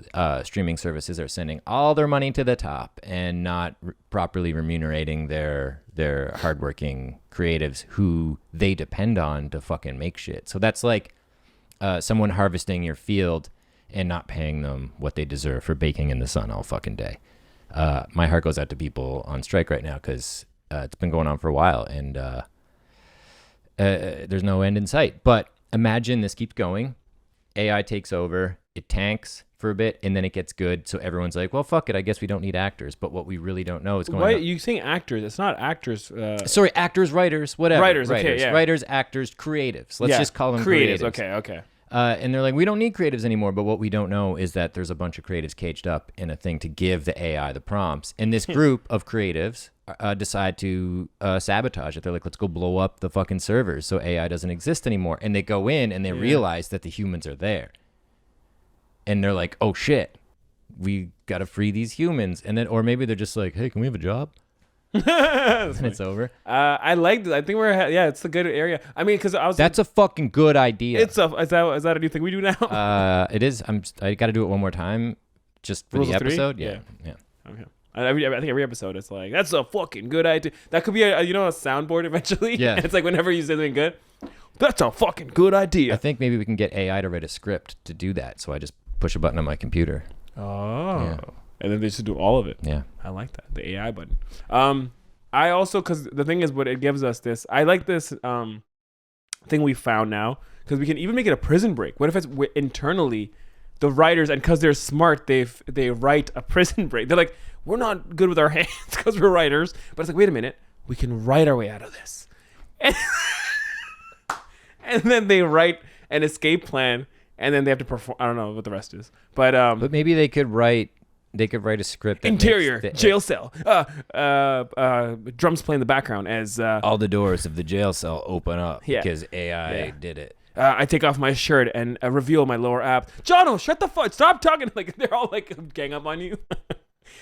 streaming services are sending all their money to the top and not properly remunerating their hardworking creatives who they depend on to fucking make shit. So that's like someone harvesting your field and not paying them what they deserve for baking in the sun all fucking day. My heart goes out to people on strike right now because it's been going on for a while, and there's no end in sight. But imagine this keeps going. AI takes over. It tanks for a bit, and then it gets good. So everyone's like, well, fuck it. I guess we don't need actors. But what we really don't know is going on. Why are you saying actors? It's not actors. Sorry, actors, writers, whatever. Writers, okay, yeah. Writers, actors, creatives. Let's just call them creatives. Okay. And they're like, we don't need creatives anymore. But what we don't know is that there's a bunch of creatives caged up in a thing to give the AI the prompts. And this group of creatives decide to sabotage it. They're like, let's go blow up the fucking servers so AI doesn't exist anymore. And they go in and they realize that the humans are there. And they're like, oh shit, we got to free these humans. And then, or maybe they're just like, hey, can we have a job? That's And it's over. I like this. I think it's a good area. I mean, because That's a fucking good idea. is that a new thing we do now? It is. I got to do it one more time just for Rules the of three? episode. Yeah. Okay. I think every episode it's like, that's a fucking good idea. That could be a soundboard eventually. Yeah. It's like whenever you say something good, that's a fucking good idea. I think maybe we can get AI to write a script to do that. So I just push a button on my computer. Oh. Yeah. And then they just do all of it. Yeah. I like that. The AI button. I also, because the thing is, what it gives us this, I like this thing we found now, because we can even make it a prison break. What if it's internally the writers, and because they're smart, they write a prison break. They're like, we're not good with our hands because we're writers, but it's like, wait a minute, we can write our way out of this. And then they write an escape plan, and then they have to perform. I don't know what the rest is, but maybe they could write a script. That interior jail cell. Drums play in the background as all the doors of the jail cell open up Yeah. because AI did it. I take off my shirt and reveal my lower abs. Jono, shut the fuck! Stop talking. Like they're all like gang up on you.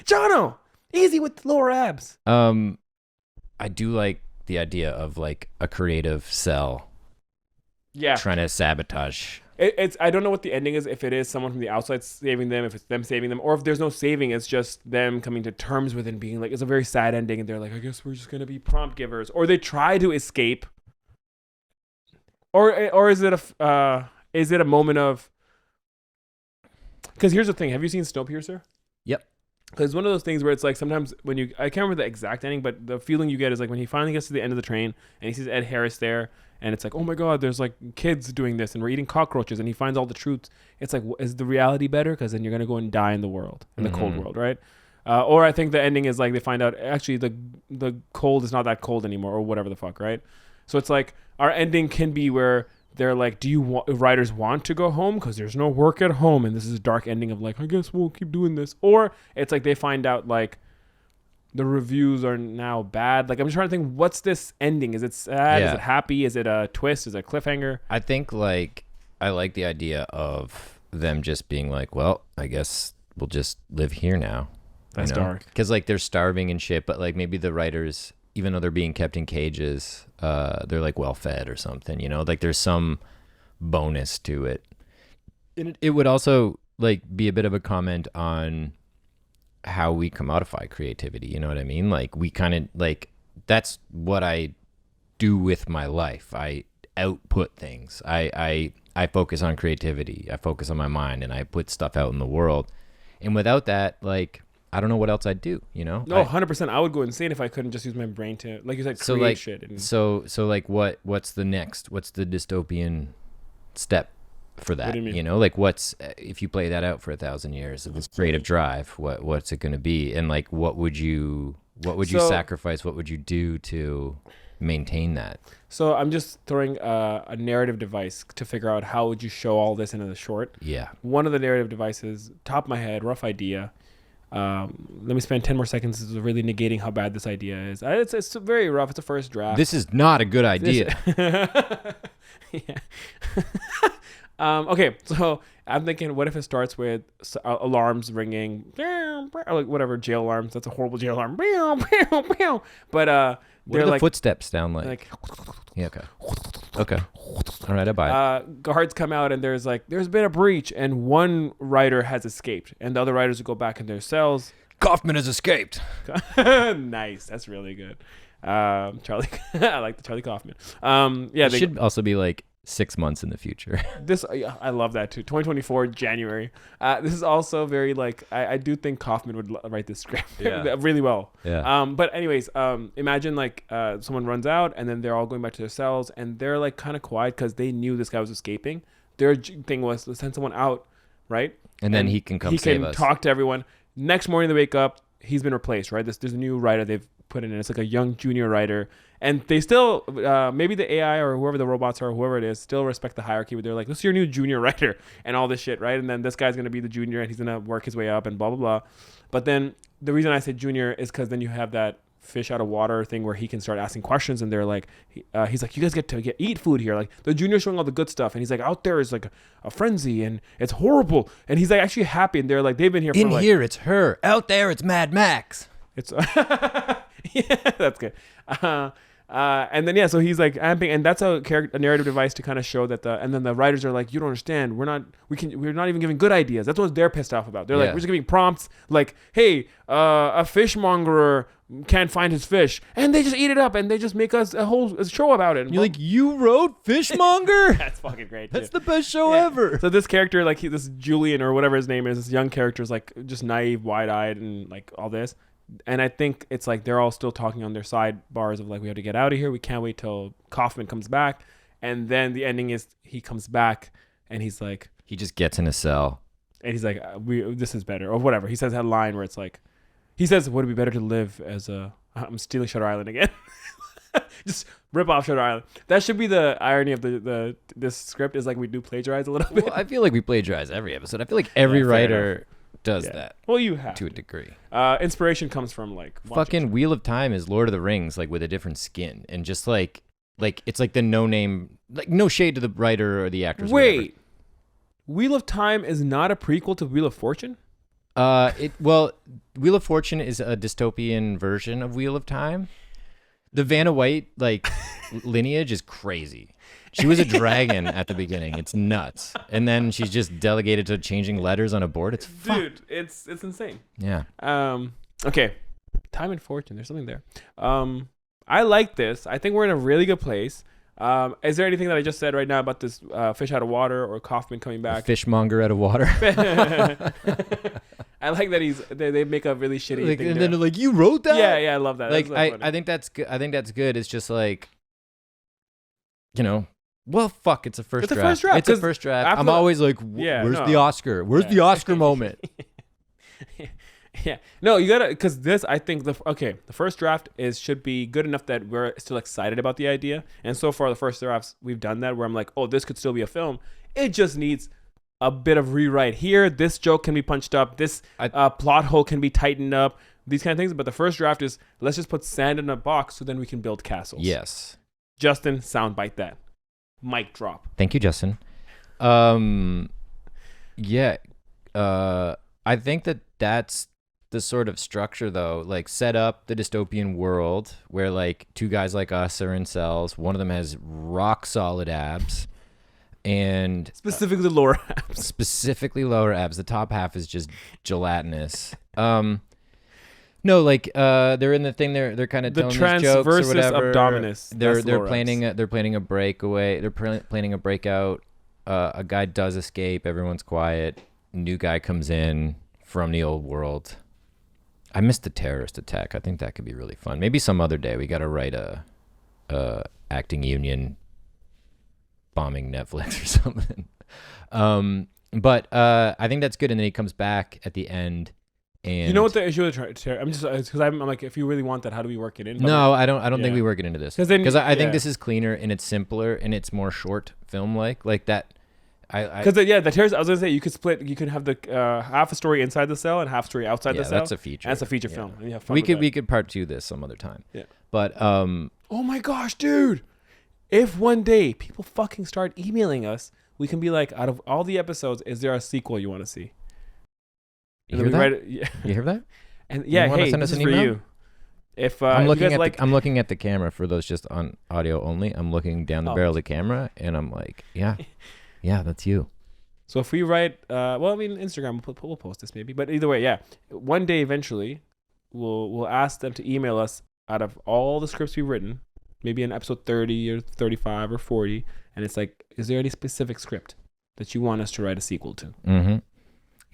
Jono, easy with the lower abs. I do like the idea of like a creative cell. Yeah. Trying to sabotage. It's I don't know what the ending is. If it is someone from the outside saving them, if it's them saving them, or if there's no saving, it's just them coming to terms with it and being like, it's a very sad ending, and they're like, I guess we're just gonna be prompt givers, or they try to escape, or is it a moment of? Because here's the thing: have you seen Snowpiercer? Yep. Because it's one of those things where it's like sometimes when I can't remember the exact ending, but the feeling you get is like when he finally gets to the end of the train and he sees Ed Harris there, and it's like, oh my God, there's like kids doing this and we're eating cockroaches, and he finds all the truth. It's like, is the reality better? Because then you're going to go and die in the world, in the cold world, right? Or I think the ending is like they find out actually the cold is not that cold anymore, or whatever the fuck, right? So it's like our ending can be where they're like, writers want to go home because there's no work at home, and this is a dark ending of like, I guess we'll keep doing this. Or it's like they find out like the reviews are now bad. Like I'm just trying to think, what's this ending? Is it sad? Yeah. Is it happy? Is it a twist? Is it a cliffhanger? I think like I like the idea of them just being like, well, I guess we'll just live here now. That's dark. Because like they're starving and shit, but like maybe the writers, even though they're being kept in cages, they're like well fed or something, like there's some bonus to it. And it would also like be a bit of a comment on how we commodify creativity. You know what I mean? Like we kind of like, that's what I do with my life. I output things. I focus on creativity. I focus on my mind, and I put stuff out in the world. And without that, like, I don't know what else I'd do, No, 100%. I would go insane if I couldn't just use my brain to, like you said, create shit. And So like what's the next? What's the dystopian step for that? What do you mean? Like what's, if you play that out for 1,000 years of this creative drive, what's it going to be? And like, what would you sacrifice? What would you do to maintain that? So I'm just throwing a narrative device to figure out how would you show all this in a short. Yeah. One of the narrative devices, top of my head, rough idea. Let me spend 10 more seconds really negating how bad this idea is. It's very rough. It's a first draft. This is not a good idea. Yeah. Okay, so I'm thinking, what if it starts with alarms ringing, or like whatever, jail alarms. That's a horrible jail alarm. But What they're do the like footsteps sound like? Yeah, okay. All right, I buy it. Guards come out, and there's been a breach, and one writer has escaped, and the other writers will go back in their cells. Kauffman has escaped. Nice, that's really good. Charlie, I like the Charlie Kauffman. Yeah, It should also be like 6 months in the future. I love that too. 2024 January. This is also very like I do think Kauffman would write this script really well. Yeah. But anyways, imagine like someone runs out, and then they're all going back to their cells, and they're like kind of quiet because they knew this guy was escaping. Their thing was to send someone out, right? And then he can come save us. He can talk to everyone. Next morning they wake up, he's been replaced, right? There's a new writer they've put in. It's like a young junior writer. And they still, maybe the AI or whoever the robots are, whoever it is, still respect the hierarchy. But they're like, this is your new junior writer and all this shit, right? And then this guy's going to be the junior, and he's going to work his way up and blah, blah, blah. But then the reason I say junior is because then you have that fish out of water thing where he can start asking questions, and they're like, he's like, you guys get to eat food here. Like the junior's showing all the good stuff, and he's like, out there is like a frenzy, and it's horrible. And he's like actually happy, and they're like, they've been here. In for, here, it's her. Out there, it's Mad Max. It's yeah, that's good. And then so he's like amping, and that's a narrative device to kind of show that and then the writers are like, you don't understand, we're not even giving good ideas. That's what they're pissed off about. They're like, we're just giving prompts like, hey, a fishmongerer can't find his fish, and they just eat it up, and they just make us a whole show about it. You're like, you wrote Fishmonger? That's fucking great. That's the best show ever. So this character, like this Julian or whatever his name is, this young character is like just naive, wide-eyed, and like all this. And I think it's like they're all still talking on their sidebars of like, we have to get out of here. We can't wait till Kauffman comes back. And then the ending is he comes back and he's like, he just gets in a cell. And he's like, this is better or whatever. He says that line where it's like, he says, would it be better to live as I'm stealing Shutter Island again. Just rip off Shutter Island. That should be the irony of this script is like we do plagiarize a little bit. Well, I feel like we plagiarize every episode. I feel like every writer does that. Well, you have to a degree. Inspiration comes from like fucking Wheel of Time is Lord of the Rings, like with a different skin, and just like it's like the no name, like no shade to the writer or the actors. Wait, Wheel of Time is not a prequel to Wheel of Fortune? Wheel of Fortune is a dystopian version of Wheel of Time. The Vanna White lineage is crazy. She was a dragon at the beginning. It's nuts. And then she's just delegated to changing letters on a board. It's fun. Dude, it's insane. Yeah. Okay. Time and Fortune. There's something there. I like this. I think we're in a really good place. Is there anything that I just said right now about this fish out of water or Kauffman coming back? Fishmonger out of water. I like that they make a really shitty thing. And then they're like, you wrote that? Yeah, I love that. Like I think that's good. I think that's good. It's just like, well, fuck, it's a first draft. It's a first draft. I'm always like, where's the Oscar? Where's the Oscar moment? Yeah. No, you gotta, because this, I think the first draft should be good enough that we're still excited about the idea. And so far, the first drafts, we've done that where I'm like, oh, this could still be a film. It just needs a bit of rewrite here. This joke can be punched up. This plot hole can be tightened up. These kind of things. But the first draft is, let's just put sand in a box so then we can build castles. Yes. Justin, soundbite that. Mic drop. Thank you, Justin. I think that's the sort of structure, though, like set up the dystopian world where like two guys like us are in cells. One of them has rock solid abs, and specifically lower abs. The top half is just gelatinous. No, like they're in the thing. They're kind of the telling trans these jokes versus or whatever. abdominis. They're planning a breakaway. They're planning a breakout. A guy does escape. Everyone's quiet. New guy comes in from the old world. I missed the terrorist attack. I think that could be really fun. Maybe some other day. We got to write a acting union bombing Netflix or something. But I think that's good. And then he comes back at the end. And you know what the issue is? I'm just because I'm like, if you really want that, how do we work it in? No, I don't think we work it into this because I think this is cleaner and it's simpler and it's more short film like that. Because the terrorist. I was gonna say you could split. You could have the half a story inside the cell and half story outside the cell. That's a feature. That's a feature film. And you have fun we could part 2 this some other time. Yeah. But oh my gosh, dude! If one day people fucking start emailing us, we can be like, out of all the episodes, is there a sequel you want to see? You hear that? You hear that? And hey, this is for you. If I'm looking I'm looking at the camera for those just on audio only. I'm looking down the barrel of the camera, and I'm like, yeah, that's you. So if we write, Instagram, we'll post this maybe. But either way, yeah, one day eventually, we'll ask them to email us out of all the scripts we've written, maybe in episode 30 or 35 or 40, and it's like, is there any specific script that you want us to write a sequel to? Mm-hmm.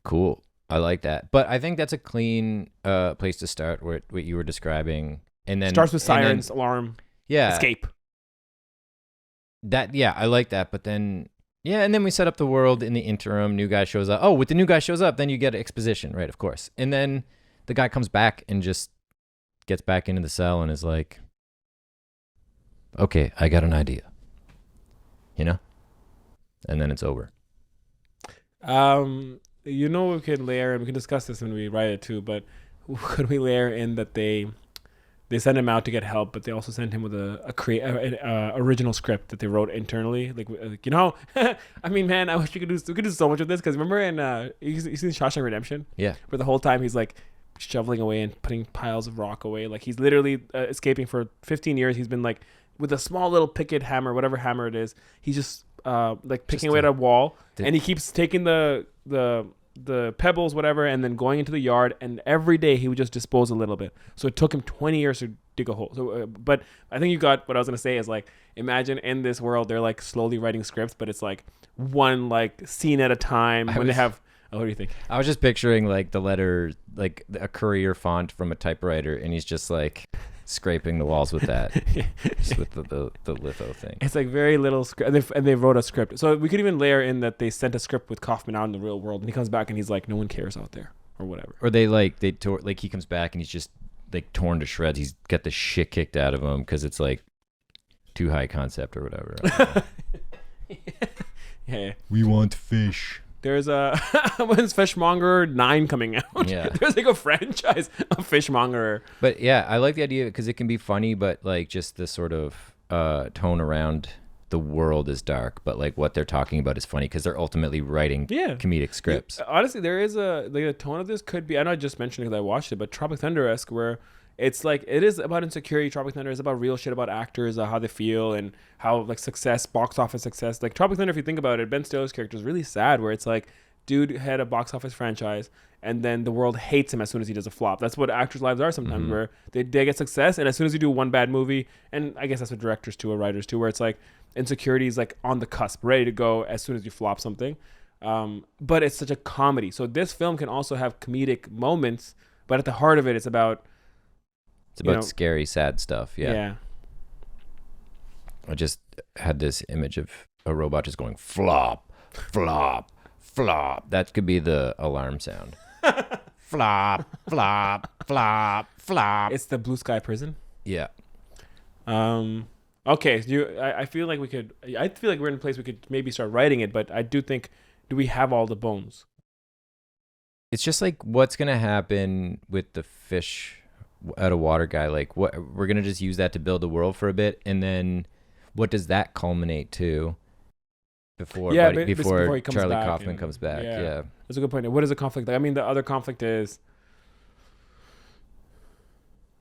Cool. I like that. But I think that's a clean place to start, what you were describing. And then starts with sirens, alarm, escape. I like that. But then, and then we set up the world in the interim. New guy shows up. Oh, with the new guy shows up, then you get exposition, right? Of course. And then the guy comes back and just gets back into the cell and is like, okay, I got an idea. And then it's over. We can layer, and we can discuss this when we write it too, but could we layer in that this they send him out to get help, but they also send him with original script that they wrote internally. Like you know, I mean, man, I wish we could do so much with this, because remember in you see Shawshank Redemption, Yeah. where the whole time he's like shoveling away and putting piles of rock away, like he's literally escaping for 15 years. He's been like with a small little picket hammer, whatever hammer it is, he's just like picking away at a wall, and he keeps taking the pebbles, whatever, and then going into the yard, and every day he would just dispose a little bit. So it took him 20 years to dig a hole. So but I think you got what I was gonna say is, like, imagine in this world they're like slowly writing scripts, but it's like one like scene at a time. What do you think? I was just picturing like the letter, like a courier font from a typewriter, and he's just like scraping the walls with that, just with the litho thing. It's like very little script, and they wrote a script. So we could even layer in that they sent a script with Kauffman out in the real world, and he comes back and he's like, no one cares out there, or whatever. Or he comes back and he's just like torn to shreds. He's got the shit kicked out of him because it's like too high concept or whatever. Yeah. We want fish. There's when's Fishmonger 9 coming out? Yeah. There's like a franchise of Fishmonger. But yeah, I like the idea because it can be funny, but like just the sort of tone around the world is dark, but like what they're talking about is funny because they're ultimately writing comedic scripts. Honestly, there is the tone of this could be, I know I just mentioned it because I watched it, but Tropic Thunder-esque, where it's like, it is about insecurity. Tropic Thunder is about real shit about actors, how they feel, and how like success, box office success. Like Tropic Thunder, if you think about it, Ben Stiller's character is really sad, where it's like, dude had a box office franchise, and then the world hates him as soon as he does a flop. That's what actors' lives are sometimes, where they get success, and as soon as you do one bad movie, and I guess that's what directors too, or writers too, where it's like insecurity is like on the cusp, ready to go as soon as you flop something. But it's such a comedy. So this film can also have comedic moments, but at the heart of it, it's about scary, sad stuff. Yeah. I just had this image of a robot just going flop, flop, flop. That could be the alarm sound. Flop, flop, flop, flop. It's the Blue Sky Prison. Yeah. Okay. I feel like we're in a place we could maybe start writing it, but I do think, do we have all the bones? It's just like, what's gonna happen with the fish out of water guy? Like, what, we're gonna just use that to build a world for a bit, and then what does that culminate to before Charlie Kaufman comes back? Yeah, that's a good point. What is the conflict? I mean, the other conflict is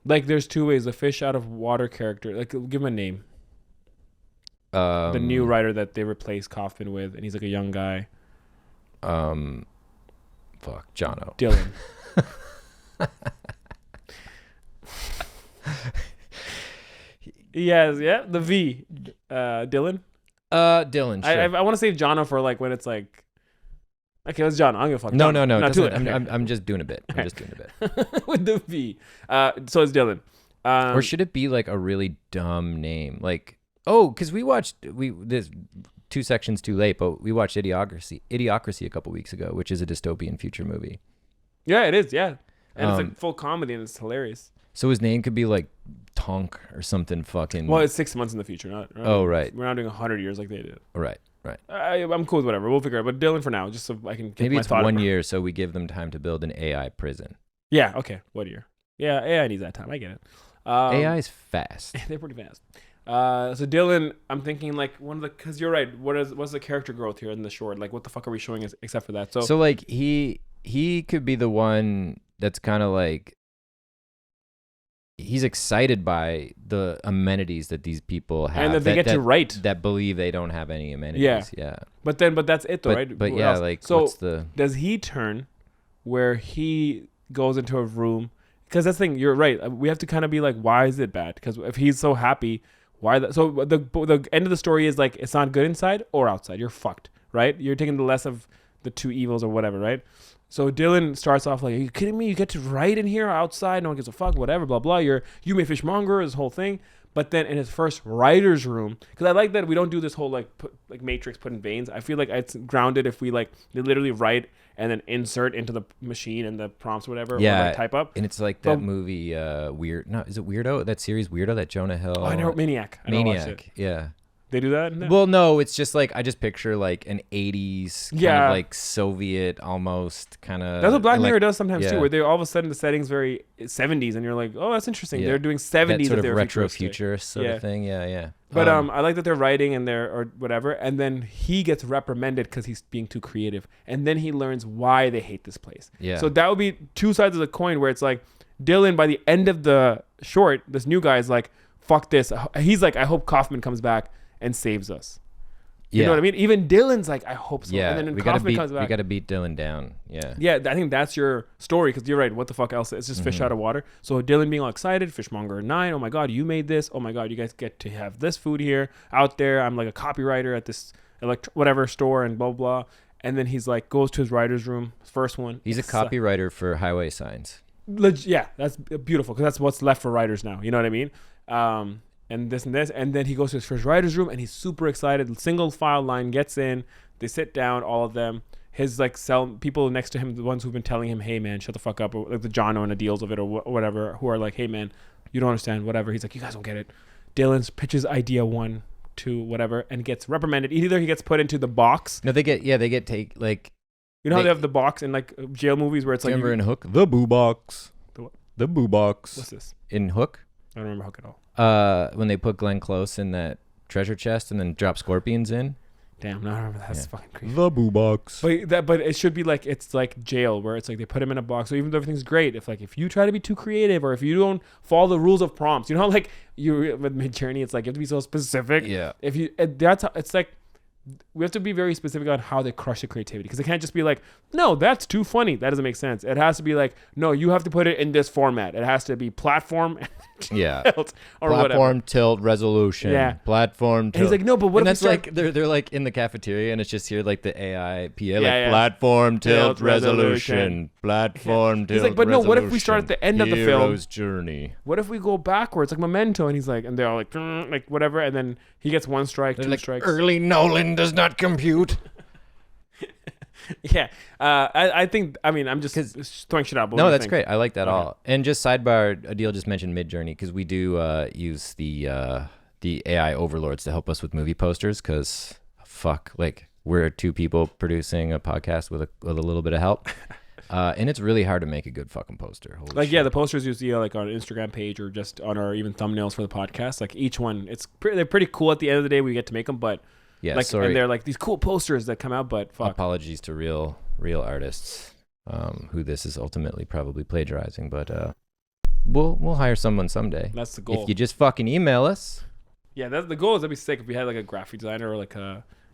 like, there's two ways. The fish out of water character, like, give him a name. The new writer that they replaced Kaufman with, and he's like a young guy. Jono. Dylan. Yes, yeah, the V. Dylan. Dylan. Sure. I want to say Jono for like when it's like, okay, let's Jono. I'm gonna fuck. No. I'm just doing a bit. With the V. So it's Dylan. Or should it be like a really dumb name? Like, because we watched this 2 sections too late, but we watched Idiocracy a couple weeks ago, which is a dystopian future movie. Yeah, it is. Yeah, and it's like full comedy and it's hilarious. So his name could be like Tonk or something fucking. Well, it's 6 months in the future, not. Oh, right. We're not doing 100 years like they did. Right. I'm cool with whatever. We'll figure it out. But Dylan for now, just so I can get maybe my it's thought 1 year, so we give them time to build an AI prison. Yeah. Okay. 1 year. Yeah. AI needs that time. I get it. AI is fast. They're pretty fast. So Dylan, I'm thinking like because you're right. What's the character growth here in the short? Like, what the fuck are we showing except for that? So like he could be the one that's kind of like, he's excited by the amenities that these people have, and that they get to write, that believe they don't have any amenities. Yeah. But that's it though, right? But yeah, like, so does he turn where he goes into a room? Because that's the thing. You're right. We have to kind of be like, why is it bad? Because if he's so happy, why? So the end of the story is like, it's not good inside or outside. You're fucked, right? You're taking the less of the two evils or whatever, right? So Dylan starts off like, are you kidding me? You get to write in here or outside? No one gives a fuck, whatever, blah, blah. You may fishmonger, this whole thing. But then in his first writer's room, because I like that we don't do this whole like Matrix put in veins. I feel like it's grounded if we like, they literally write and then insert into the machine and the prompts or whatever. Yeah. Or like type up. And it's like that movie, is it Weirdo? That series Weirdo, that Jonah Hill. Oh, I know, Maniac. I know, Maniac, yeah. They do that? No. Well, no, it's just like I just picture like an 80s kind Yeah. of like Soviet almost kind of. That's what Black Mirror does sometimes too, yeah. where they all of a sudden the setting's very 70s, and you're like, oh, that's interesting. Yeah. They're doing 70s that sort if of they're retro futuristic. future sort of thing. Yeah, yeah. But I like that they're writing and they're or whatever, and then he gets reprimanded because he's being too creative, and then he learns why they hate this place. Yeah. So that would be two sides of the coin, where it's like Dylan by the end of the short, this new guy is like, fuck this. He's like, I hope Kauffman comes back and saves us. You know what I mean? Even Dylan's like, I hope so. Yeah, And then when we gotta Kauffman beat comes back, we gotta beat Dylan down. Yeah. yeah, I think that's your story, because you're right. What the fuck else? It's just fish out of water. So Dylan being all excited, Fishmonger 9. Oh my God, you made this. Oh my God, you guys get to have this food here out there. I'm like a copywriter at this whatever store and blah, blah. And then he's like, goes to his writer's room. First one. He's a copywriter for highway signs. Yeah, that's beautiful, because that's what's left for writers now. You know what I mean? And this and this. And then he goes to his first writer's room and he's super excited. Single file line gets in. They sit down, all of them. His like people next to him, the ones who've been telling him, hey man, shut the fuck up, or like the Jono and Adeels of it or whatever, who are like, hey man, you don't understand, whatever. He's like, you guys don't get it. Dylan pitches idea 1 to whatever and gets reprimanded. Either he gets put into the box. No, they get take like. You know how they have the box in like jail movies where it's like. Remember in Hook, the boo box. The what? The boo box. What's this? In Hook. I don't remember Hook at all. When they put Glenn Close in that treasure chest and then drop scorpions in. Damn, no, I remember that. That's fucking creepy. The boo box. But it should be like, it's like jail, where it's like they put him in a box. So even though everything's great, if you try to be too creative, or if you don't follow the rules of prompts, you know, like you with Midjourney, it's like you have to be so specific. Yeah. If you, that's how, it's like we have to be very specific on how they crush the creativity, because it can't just be like, no, that's too funny. That doesn't make sense. It has to be like, no, you have to put it in this format. It has to be platform. Yeah. Tilt or platform, whatever. tilt, resolution. Yeah. Platform, tilt. And he's like, no, but what and if that's like they're like in the cafeteria and it's just here like the AI PA like yeah. platform, tilt, Tilt, resolution. resolution. Platform, tilt. He's like, but no, what if we start resolution. at the end of the film? Hero's journey. What if we go backwards, like Memento? And he's like, and they're all like whatever, and then he gets 1 strike, They're 2 like, strikes. early Nolan does not compute. Yeah, I think. I mean, I'm just throwing shit out. But No, what do you that's think? great. I like that Okay. all. And just sidebar, Adeel just mentioned Midjourney because we do use the AI overlords to help us with movie posters. Because fuck, like we're 2 people producing a podcast with a little bit of help, and it's really hard to make a good fucking poster. Holy Like shit. yeah, the posters you see like on an Instagram page or just on our even thumbnails for the podcast. Like each one, they're pretty cool. At the end of the day, we get to make them, but Yeah, like sorry. and they're like these cool posters that come out. But fuck, Apologies to real artists, who this is ultimately probably plagiarizing, but we'll hire someone someday. that's the goal. If you just fucking email us. Yeah, that's the goal. Is that'd be sick if we had like a graphic designer or like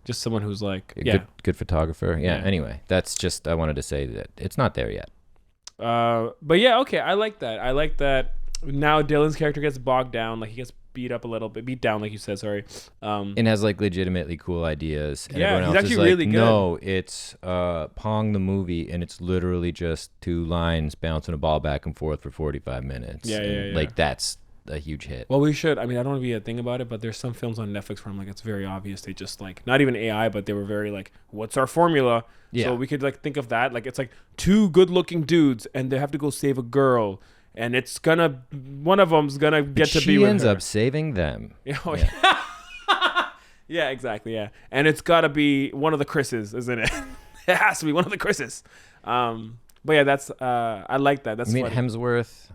just someone who's like Good photographer. Yeah. Yeah. Anyway, that's just I wanted to say that it's not there yet. But yeah, okay, I like that. Now Dylan's character gets bogged down, like he gets beat down, like you said. Sorry. And has like legitimately cool ideas. And Yeah, everyone he's else actually is like, really good. no, it's Pong the movie, and it's literally just 2 lines bouncing a ball back and forth for 45 minutes. Yeah, And, yeah. Like that's a huge hit. Well, we should. I mean, I don't want to be a thing about it, but there's some films on Netflix where I'm like, it's very obvious. They just like, not even AI, but they were very like, what's our formula? Yeah. So we could like think of that. Like, it's like 2 good looking dudes and they have to go save a girl. And one of them's gonna get to be with her. She ends up saving them. Oh, yeah. Yeah, exactly. Yeah. And it's gotta be one of the Chris's, isn't it? It has to be one of the Chris's. But yeah, that's, I like that. That's You mean funny. Hemsworth?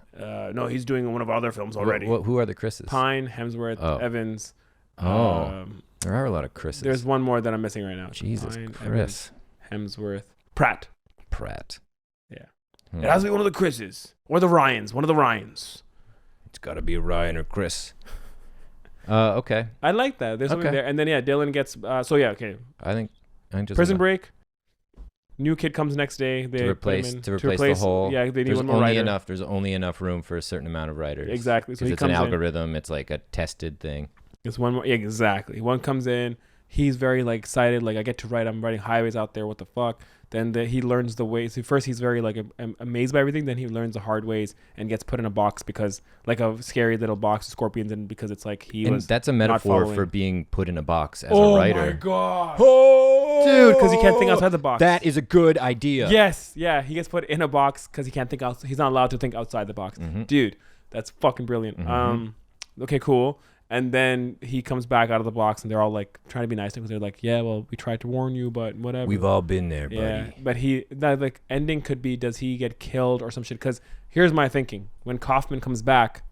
No, he's doing one of our other films already. Who are the Chris's? Pine, Hemsworth, Oh. Evans. Oh. There are a lot of Chris's. There's one more that I'm missing right now. Jesus Pine, Chris. Evans, Hemsworth, Pratt. Pratt. Yeah. Hmm. It has to be one of the Chris's or the Ryans. One of the Ryans. It's got to be Ryan or Chris. Okay. I like that. There's something Okay. there. And then yeah, Dylan gets. So yeah, okay. I think just Prison Break. New kid comes next day. They to put him replace in- the whole. Yeah, they need There's one more only writer. enough. There's only enough room for a certain amount of writers. Exactly. So Because he it's an comes in. algorithm. It's like a tested thing. There's one more. Yeah, exactly. One comes in. He's very like excited. Like I get to write. I'm writing highways out there. What the fuck? Then he learns the ways. First, he's very like amazed by everything. Then he learns the hard ways and gets put in a box because like a scary little box of scorpions, and because it's like And that's a metaphor following. for being put in a box as Oh a writer. my god, Oh, dude! Because he can't think outside the box. That is a good idea. Yes, yeah. He gets put in a box because he can't think out. He's not allowed to think outside the box. Mhm. Dude, that's fucking brilliant. Mhm. Okay, cool. And then he comes back out of the box, and they're all like trying to be nice to him because they're like, yeah, well, we tried to warn you, but whatever. We've all been there, buddy. Yeah, but that like ending could be, does he get killed or some shit? Because here's my thinking: when Kauffman comes back,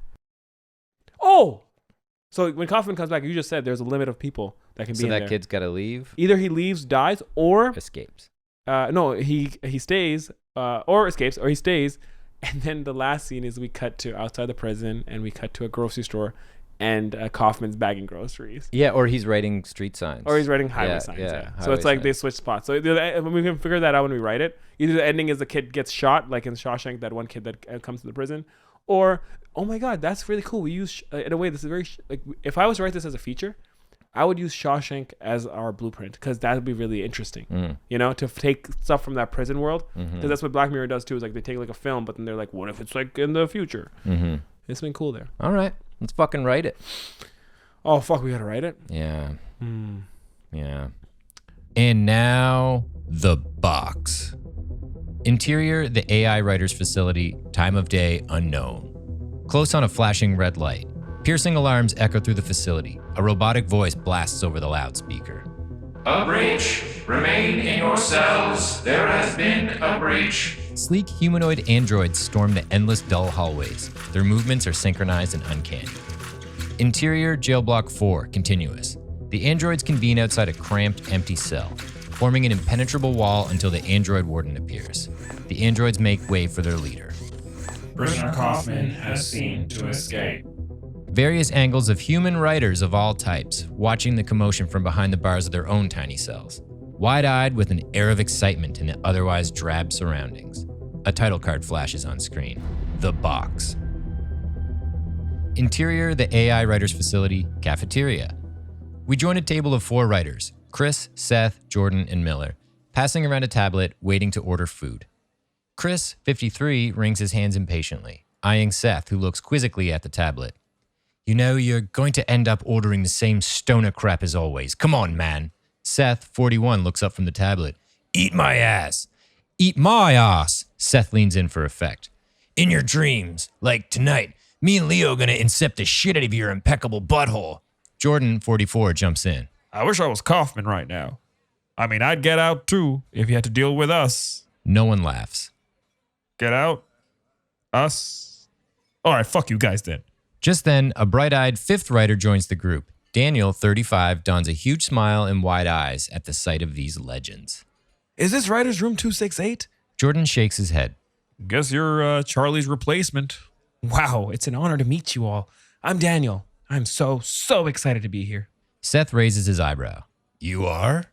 so when Kauffman comes back, you just said there's a limit of people that can be in there. So that kid's got to leave. Either he leaves, dies, or escapes. No, he stays, or escapes, or he stays. And then the last scene is we cut to outside the prison, and we cut to a grocery store, and Kaufman's bagging groceries. Yeah, or he's writing street signs. Or he's writing highway signs. Yeah. So it's like they switch spots. So we can figure that out when we write it. Either the ending is the kid gets shot, like in Shawshank, that one kid that comes to the prison, or oh my God, that's really cool. We use in a way, this is very like, if I was to write this as a feature, I would use Shawshank as our blueprint, because that would be really interesting, you know, to take stuff from that prison world, because that's what Black Mirror does too, is like they take like a film, but then they're like, what if it's like in the future? It's been cool there. All right, let's fucking write it. Oh fuck, we gotta write it? Yeah. Yeah. And now the box. Interior, the AI writer's facility, time of day unknown. Close on a flashing red light. Piercing alarms echo through the facility. A robotic voice blasts over the loudspeaker. A breach. Remain in your cells. There has been a breach. Sleek humanoid androids storm the endless dull hallways. Their movements are synchronized and uncanny. Interior, jail block 4, continuous. The androids convene outside a cramped, empty cell, forming an impenetrable wall until the android warden appears. The androids make way for their leader. Prisoner Kauffman has seen to escape. Various angles of human writers of all types, watching the commotion from behind the bars of their own tiny cells, wide-eyed with an air of excitement in the otherwise drab surroundings. A title card flashes on screen. The Box. Interior, the AI writers facility, cafeteria. We join a table of 4 writers, Chris, Seth, Jordan, and Miller, passing around a tablet, waiting to order food. Chris, 53, wrings his hands impatiently, eyeing Seth, who looks quizzically at the tablet. You know, you're going to end up ordering the same stoner crap as always. Come on, man. Seth, 41, looks up from the tablet. Eat my ass. Eat my ass. Seth leans in for effect. In your dreams. Like tonight, me and Leo are going to incept the shit out of your impeccable butthole. Jordan, 44, jumps in. I wish I was Kauffman right now. I mean, I'd get out too if you had to deal with us. No one laughs. Get out? Us? All right, fuck you guys then. Just then, a bright-eyed 5th writer joins the group. Daniel, 35, dons a huge smile and wide eyes at the sight of these legends. Is this writer's room 268? Jordan shakes his head. Guess you're Charlie's replacement. Wow, it's an honor to meet you all. I'm Daniel. I'm so excited to be here. Seth raises his eyebrow. You are?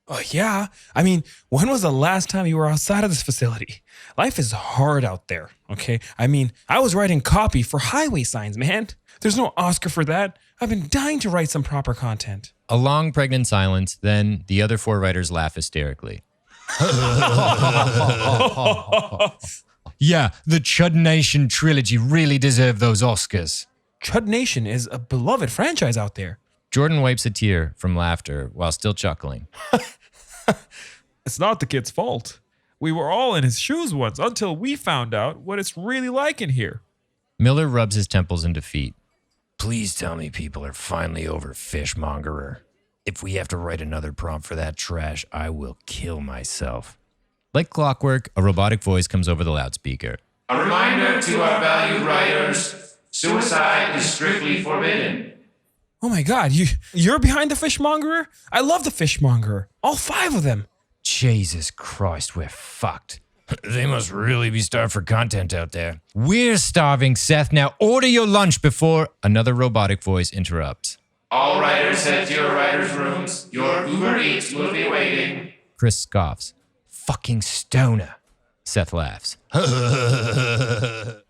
Oh, yeah. I mean, when was the last time you were outside of this facility? Life is hard out there, okay? I mean, I was writing copy for highway signs, man. There's no Oscar for that. I've been dying to write some proper content. A long, pregnant silence. Then the other 4 writers laugh hysterically. Yeah, the Chud Nation trilogy really deserved those Oscars. Chud Nation is a beloved franchise out there. Jordan wipes a tear from laughter while still chuckling. It's not the kid's fault. We were all in his shoes once until we found out what it's really like in here. Miller rubs his temples in defeat. Please tell me people are finally over Fishmongerer. If we have to write another prompt for that trash, I will kill myself. Like clockwork, a robotic voice comes over the loudspeaker. A reminder to our valued writers, suicide is strictly forbidden. Oh my God, you're behind the Fishmongerer? I love the Fishmongerer. All 5 of them. Jesus Christ, we're fucked. They must really be starved for content out there. We're starving, Seth. Now order your lunch before... Another robotic voice interrupts. All writers head to your writers' rooms. Your Uber Eats will be waiting. Chris scoffs. Fucking stoner. Seth laughs.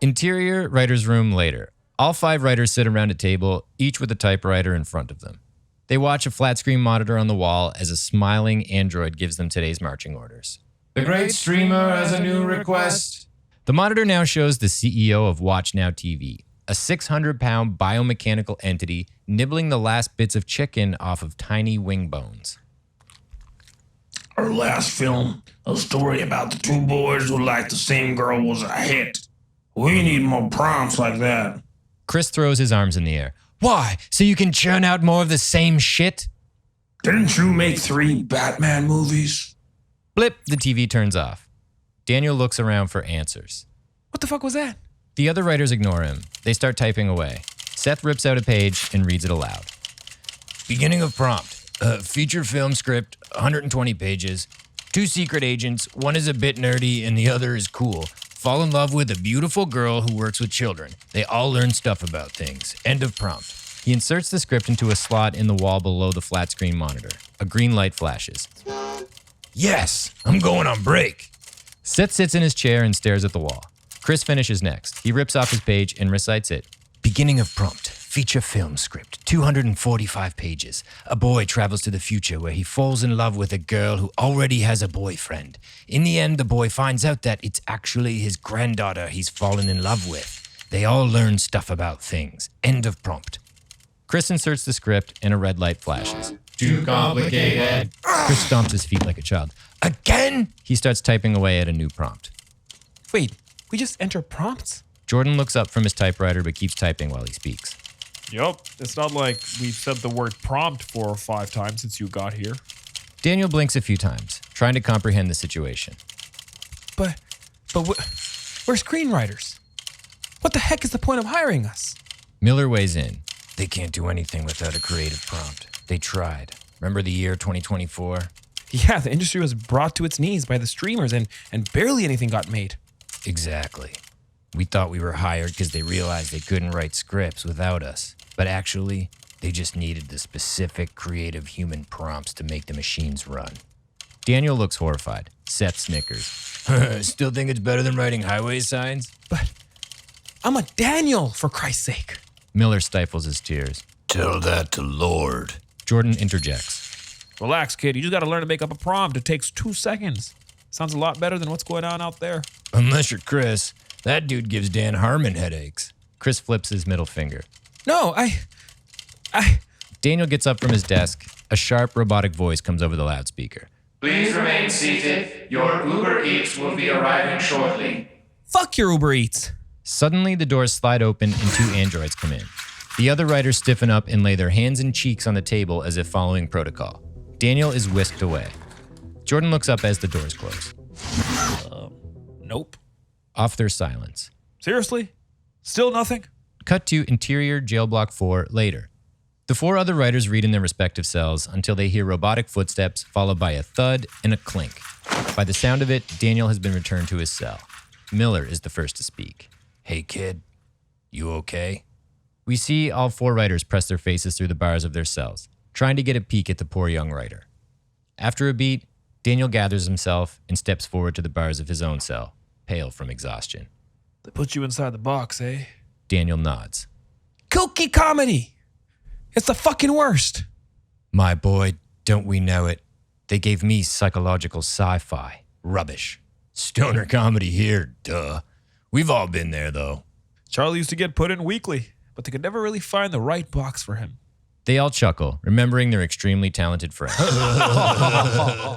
Interior, writer's room later. All 5 writers sit around a table, each with a typewriter in front of them. They watch a flat-screen monitor on the wall as a smiling android gives them today's marching orders. The great streamer has a new request. The monitor now shows the CEO of Watch Now TV, a 600-pound biomechanical entity nibbling the last bits of chicken off of tiny wing bones. Our last film, a story about the 2 boys who liked the same girl, was a hit. We need more prompts like that. Chris throws his arms in the air. Why? So you can churn out more of the same shit? Didn't you make 3 Batman movies? Blip, the TV turns off. Daniel looks around for answers. What the fuck was that? The other writers ignore him. They start typing away. Seth rips out a page and reads it aloud. Beginning of prompt. Feature film script, 120 pages. 2 secret agents. One is a bit nerdy and the other is cool. Fall in love with a beautiful girl who works with children. They all learn stuff about things. End of prompt. He inserts the script into a slot in the wall below the flat screen monitor. A green light flashes. Yes, I'm going on break. Seth sits in his chair and stares at the wall. Chris finishes next. He rips off his page and recites it. Beginning of prompt. Feature film script. 245 pages. A boy travels to the future where he falls in love with a girl who already has a boyfriend. In the end, the boy finds out that it's actually his granddaughter he's fallen in love with. They all learn stuff about things. End of prompt. Chris inserts the script and a red light flashes. Too complicated. Chris stomps his feet like a child. Again? He starts typing away at a new prompt. Wait, we just enter prompts? Jordan looks up from his typewriter but keeps typing while he speaks. Yup. It's not like we've said the word prompt 4 or 5 times since you got here. Daniel blinks a few times, trying to comprehend the situation. But we're screenwriters. What the heck is the point of hiring us? Miller weighs in. They can't do anything without a creative prompt. They tried. Remember the year 2024? Yeah, the industry was brought to its knees by the streamers and barely anything got made. Exactly. We thought we were hired because they realized they couldn't write scripts without us. But actually, they just needed the specific creative human prompts to make the machines run. Daniel looks horrified. Seth snickers. Still think it's better than writing highway signs? But I'm a Daniel, for Christ's sake. Miller stifles his tears. Tell that to Lord. Jordan interjects. Relax, kid. You just gotta learn to make up a prompt. It takes 2 seconds. Sounds a lot better than what's going on out there. Unless you're Chris. That dude gives Dan Harmon headaches. Chris flips his middle finger. No, I... Daniel gets up from his desk. A sharp robotic voice comes over the loudspeaker. Please remain seated. Your Uber Eats will be arriving shortly. Fuck your Uber Eats. Suddenly, the doors slide open and 2 androids come in. The other writers stiffen up and lay their hands and cheeks on the table as if following protocol. Daniel is whisked away. Jordan looks up as the doors close. Nope. Off their silence. Seriously? Still nothing? Cut to interior jail block 4 later. The 4 other writers read in their respective cells until they hear robotic footsteps followed by a thud and a clink. By the sound of it, Daniel has been returned to his cell. Miller is the first to speak. Hey kid, you okay? We see all 4 writers press their faces through the bars of their cells, trying to get a peek at the poor young writer. After a beat, Daniel gathers himself and steps forward to the bars of his own cell, pale from exhaustion. They put you inside the box, eh? Daniel nods. Kooky comedy. It's the fucking worst. My boy, don't we know it? They gave me psychological sci-fi. Rubbish. Stoner comedy here, duh. We've all been there, though. Charlie used to get put in weekly, but they could never really find the right box for him. They all chuckle, remembering their extremely talented friend.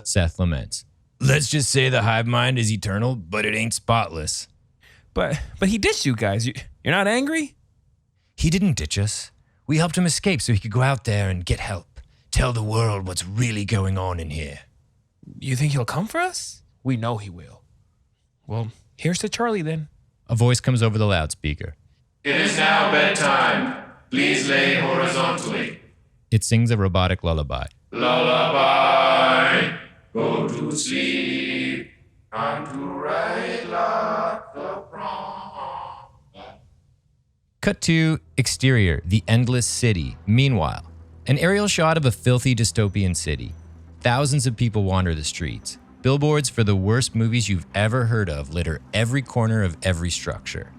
Seth laments. Let's just say the hive mind is eternal, but it ain't spotless. But he ditched you guys. You're not angry? He didn't ditch us. We helped him escape so he could go out there and get help. Tell the world what's really going on in here. You think he'll come for us? We know he will. Well, here's to Charlie then. A voice comes over the loudspeaker. It is now bedtime. Please lay horizontally. It sings a robotic lullaby. Lullaby. Go to sleep. Time to write lots of wrong. Cut to exterior, the endless city. Meanwhile, an aerial shot of a filthy dystopian city. Thousands of people wander the streets. Billboards for the worst movies you've ever heard of litter every corner of every structure.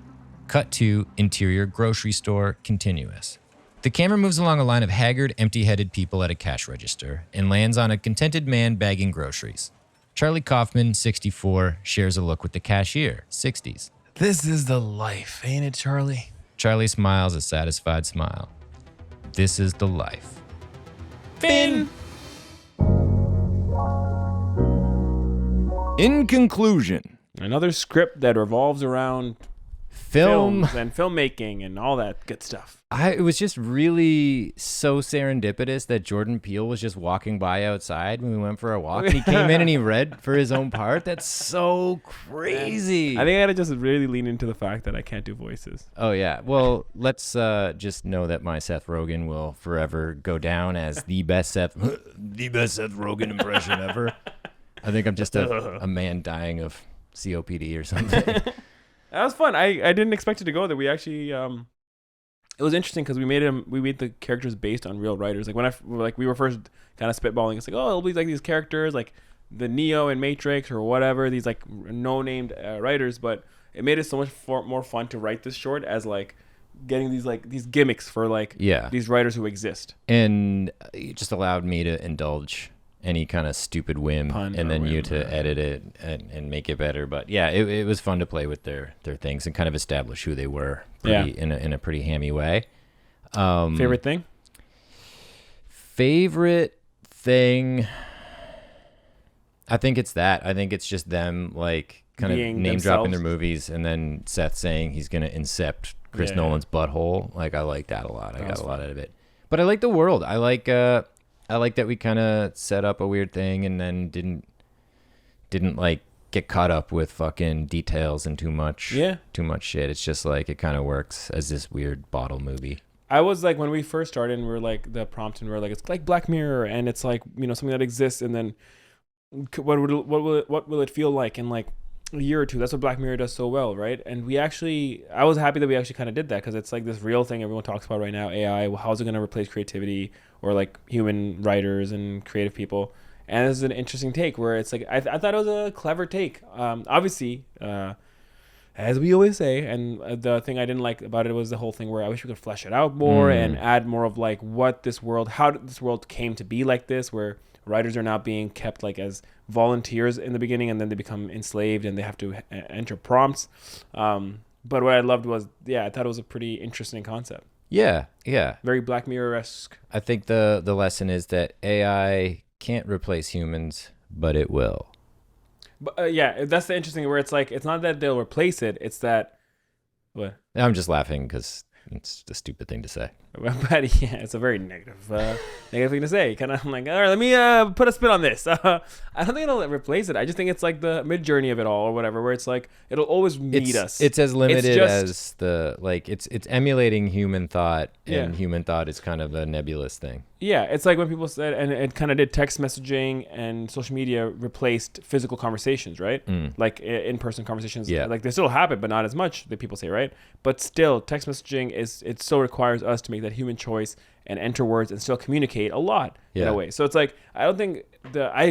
Cut to interior grocery store, continuous. The camera moves along a line of haggard, empty-headed people at a cash register and lands on a contented man bagging groceries. Charlie Kauffman, 64, shares a look with the cashier, 60s. This is the life, ain't it, Charlie? Charlie smiles a satisfied smile. This is the life. Finn! In conclusion, Another script that revolves around films and filmmaking and all that good stuff. It was just really so serendipitous that Jordan Peele was just walking by outside when we went for a walk. And he came in and he read for his own part. That's so crazy. I think I gotta just really lean into the fact that I can't do voices. Oh, yeah. Well, let's just know that my Seth Rogen will forever go down as the best Seth Rogen impression ever. I think I'm just a man dying of COPD or something. That was fun. I didn't expect it to go there. We actually it was interesting because we made the characters based on real writers. Like we were first kind of spitballing. It's like, oh, it'll be like these characters like the Neo in Matrix or whatever. These like no named writers, but it made it so much more fun to write this short as like getting these gimmicks for like these writers who exist. And it just allowed me to indulge any kind of stupid whim and then you to edit it and make it better. But yeah, it was fun to play with their things and kind of establish who they were in a pretty hammy way. Favorite thing? Favorite thing, I think it's that. I think it's just them like kind of name dropping their movies and then Seth saying he's going to incept Chris Nolan's butthole. Like I like that a lot. I got a lot out of it. But I like the world. I like that we kind of set up a weird thing and then didn't like get caught up with fucking details and too much shit. It's just like it kind of works as this weird bottle movie. I was like, when we first started and we were like the prompt and we are like, it's like Black Mirror and it's like, you know, something that exists and then what will it feel like in like a year or two? That's what Black Mirror does so well, right? And I was happy that we actually kind of did that because it's like this real thing everyone talks about right now, AI. How's it going to replace creativity or like human writers and creative people? And this is an interesting take where it's like I thought it was a clever take. Obviously, as we always say, and the thing I didn't like about it was the whole thing where I wish we could flesh it out more and add more of like how this world came to be like this, where writers are not being kept like as volunteers in the beginning and then they become enslaved and they have to enter prompts. But what I loved was, I thought it was a pretty interesting concept. Yeah. Very Black Mirror-esque. I think the lesson is that AI can't replace humans, but it will. But that's the interesting where it's like, it's not that they'll replace it, it's that, what? I'm just laughing because it's a stupid thing to say. But yeah, it's a very negative thing to say. Kind of, I'm like, all right, let me put a spin on this. I don't think it'll replace it. I just think it's like the mid journey of it all, or whatever, where it's like it'll always meet us. It's as limited as it's emulating human thought, and human thought is kind of a nebulous thing. Yeah, it's like when people said, and it kind of did text messaging and social media replaced physical conversations, right? Like in-person conversations. Yeah. Like they still happen, but not as much that people say, right? But still, text messaging it still requires us to make that human choice and enter words and still communicate a lot in a way. So it's like, I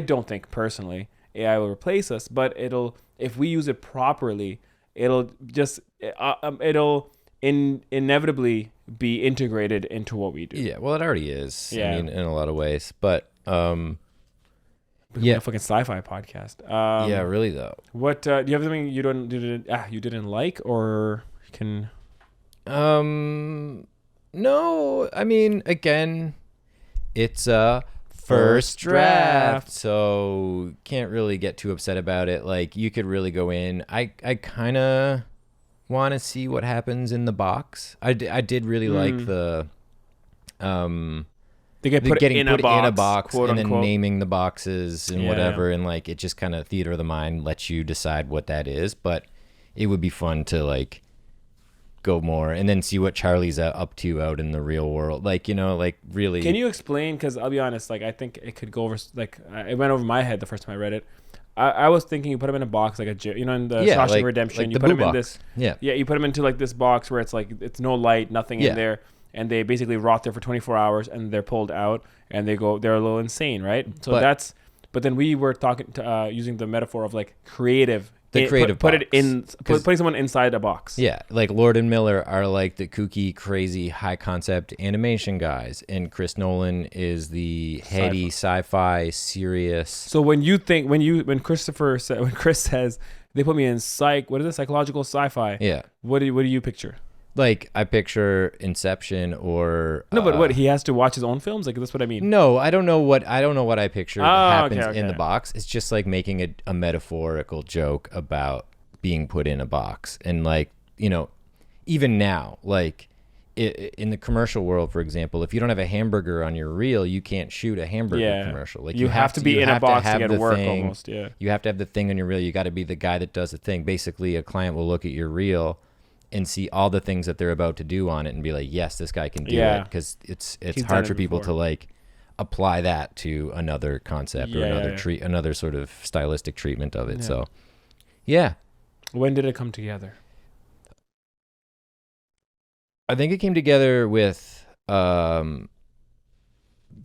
don't think personally AI will replace us, but if we use it properly, it'll inevitably be integrated into what we do. Yeah, well, it already is. Yeah. I mean, in a lot of ways, but fucking sci-fi podcast. Yeah, really though. What do you have something you didn't like or can? No, I mean, again, it's a first draft, so can't really get too upset about it. Like, you could really go in. I kind of want to see what happens in the box. I did really like the they get put in a box, quote, and then unquote. naming the boxes and whatever, and like it just kind of theater of the mind lets you decide what that is. But it would be fun to like go more and then see what Charlie's up to out in the real world. Like, you know, like really. Can you explain? Because I'll be honest, like I think it could go over. Like it went over my head the first time I read it. I was thinking you put him in a box like in the Shawshank Redemption, like you put him box. in this. Yeah, you put him into like this box where it's like it's no light, nothing in there, and they basically rot there for 24 hours, and they're pulled out, and they're a little insane, right? So but then we were talking to, using the metaphor of like creative. Putting someone inside a box. Yeah, like Lord and Miller are like the kooky, crazy, high concept animation guys, and Chris Nolan is the heady sci-fi serious. So when Chris says they put me in psychological sci-fi. Yeah. What do you picture? Like, I picture Inception or no, but what, he has to watch his own films? Like, that's what I mean. No, I don't know what I picture happens in the box. It's just like making a metaphorical joke about being put in a box, and like, you know, even now, like in the commercial world, for example, if you don't have a hamburger on your reel, you can't shoot a hamburger commercial. Like you have to be in a box to get work thing, almost. Yeah. You have to have the thing on your reel. You got to be the guy that does the thing. Basically, a client will look at your reel and see all the things that they're about to do on it and be like, yes, this guy can do it, because it's hard for people to like apply that to another concept or another sort of stylistic treatment of it. So when did it come together? I think it came together with the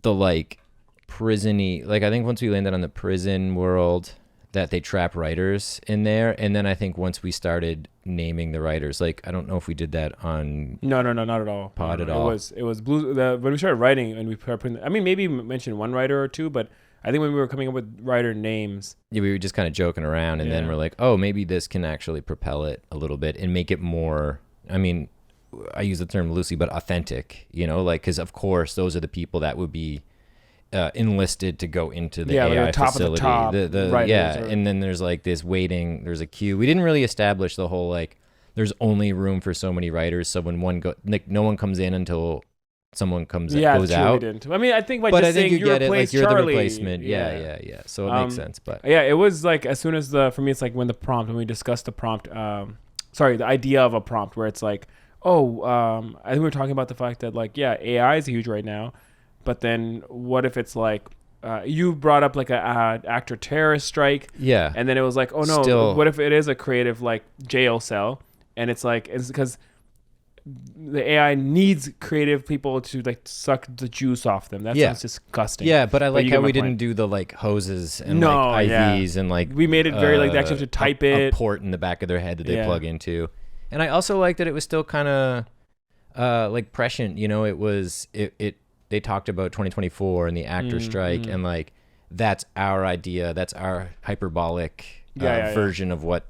like prison-y, like I think once we landed on the prison world, that they trap writers in there, and then I think once we started naming the writers, like I don't know if we did that on no, not at all. Pod at all. It was blue. When we started writing and we put, I mean, maybe mentioned one writer or two, but I think when we were coming up with writer names, we were just kind of joking around, and then we're like, oh, maybe this can actually propel it a little bit and make it more. I mean, I use the term loosely, but authentic. You know, like because of course those are the people that would be enlisted to go into the AI like top facility. Of the top and then there's like this waiting. There's a queue. We didn't really establish the whole like. There's only room for so many writers. So when no one comes in until someone goes out. Didn't. I mean, I think but just I think saying you get it. Like you're Charlie, the replacement. Yeah. So it makes sense. But yeah, it was like as soon as for me, it's like when we discussed the prompt. The idea of a prompt where it's like, I think we were talking about the fact that like, AI is huge right now, but then what if it's like, you brought up like a actor terrorist strike. Yeah. And then it was like, oh no, what if it is a creative like jail cell? And it's like, it's because the AI needs creative people to like suck the juice off them. That sounds disgusting. Yeah, but I like how we didn't do the like hoses and like IVs and like we made it very like they actually have to type a port in the back of their head that they plug into. And I also like that it was still kind of like prescient. You know, it was they talked about 2024 and the actor strike and like that's our idea. That's our hyperbolic version of what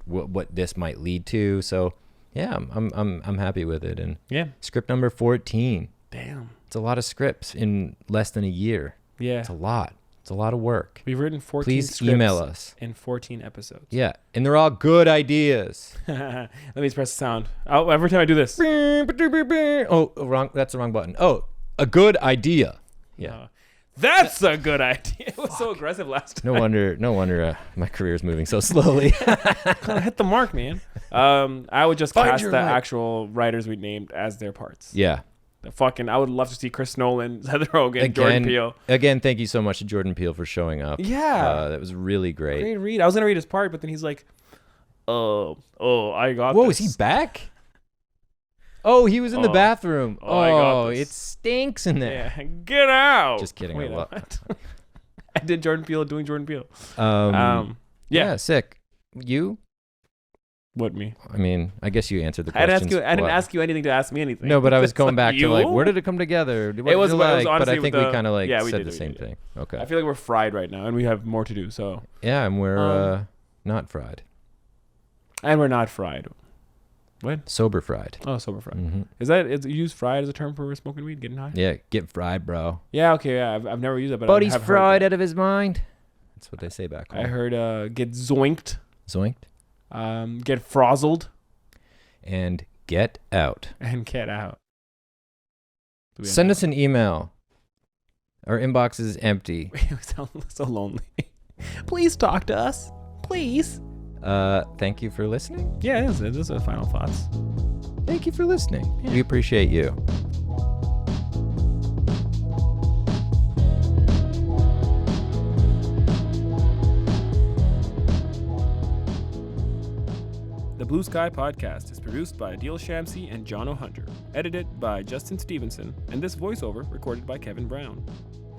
this might lead to. So. Yeah, I'm happy with it. And script number 14. Damn. It's a lot of scripts in less than a year. Yeah. It's a lot. It's a lot of work. We've written 14 Please scripts email us. in 14 episodes. Yeah, and they're all good ideas. Let me press the sound. Every time I do this. Oh, wrong. That's the wrong button. Oh, a good idea. Yeah. That's a good idea. It was so aggressive last time. No wonder my career is moving so slowly. Kind of hit the mark, man. I would just cast the actual writers we named as their parts. Yeah. I would love to see Chris Nolan, Heather Rogen, Jordan Peele. Again, thank you so much to Jordan Peele for showing up. Yeah. That was really great. Great read. I was going to read his part, but then he's like, I got Whoa, this. is he back? Oh, he was in the bathroom. I got this. It stinks in there. Yeah, get out. Just kidding. Wait, I did Jordan Peele doing Jordan Peele. Yeah, sick. You? What, me? I mean, I guess you answered the question. I didn't ask you anything to ask me anything. No, but I was going back to like, where did it come together? What it was like? honestly But I think we kind of like said the same thing. Okay. I feel like we're fried right now, and we have more to do. So yeah, and we're not fried. And we're not fried. What? Sober fried. Oh, sober fried. Mm-hmm. Is you use fried as a term for smoking weed, getting high? Yeah, get fried, bro. Yeah, okay. Yeah, I've never used it, but Buddy's fried out of his mind. That's what they say back home. I heard get zoinked. Zoinked. Get frazzled. And get out. And get out. Send us an email. Our inbox is empty. We sound so lonely. Please talk to us. Please. Thank you for listening. Yeah, it is final thoughts. Thank you for listening. Yeah. We appreciate you. The Blue Sky Podcast is produced by Adeel Shamsi and Jono Hunter, edited by Justin Stevenson, and this voiceover recorded by Kevin Brown.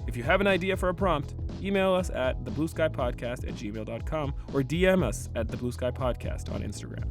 If you have an idea for a prompt, email us at theblueskypodcast@gmail.com or DM us at theblueskypodcast on Instagram.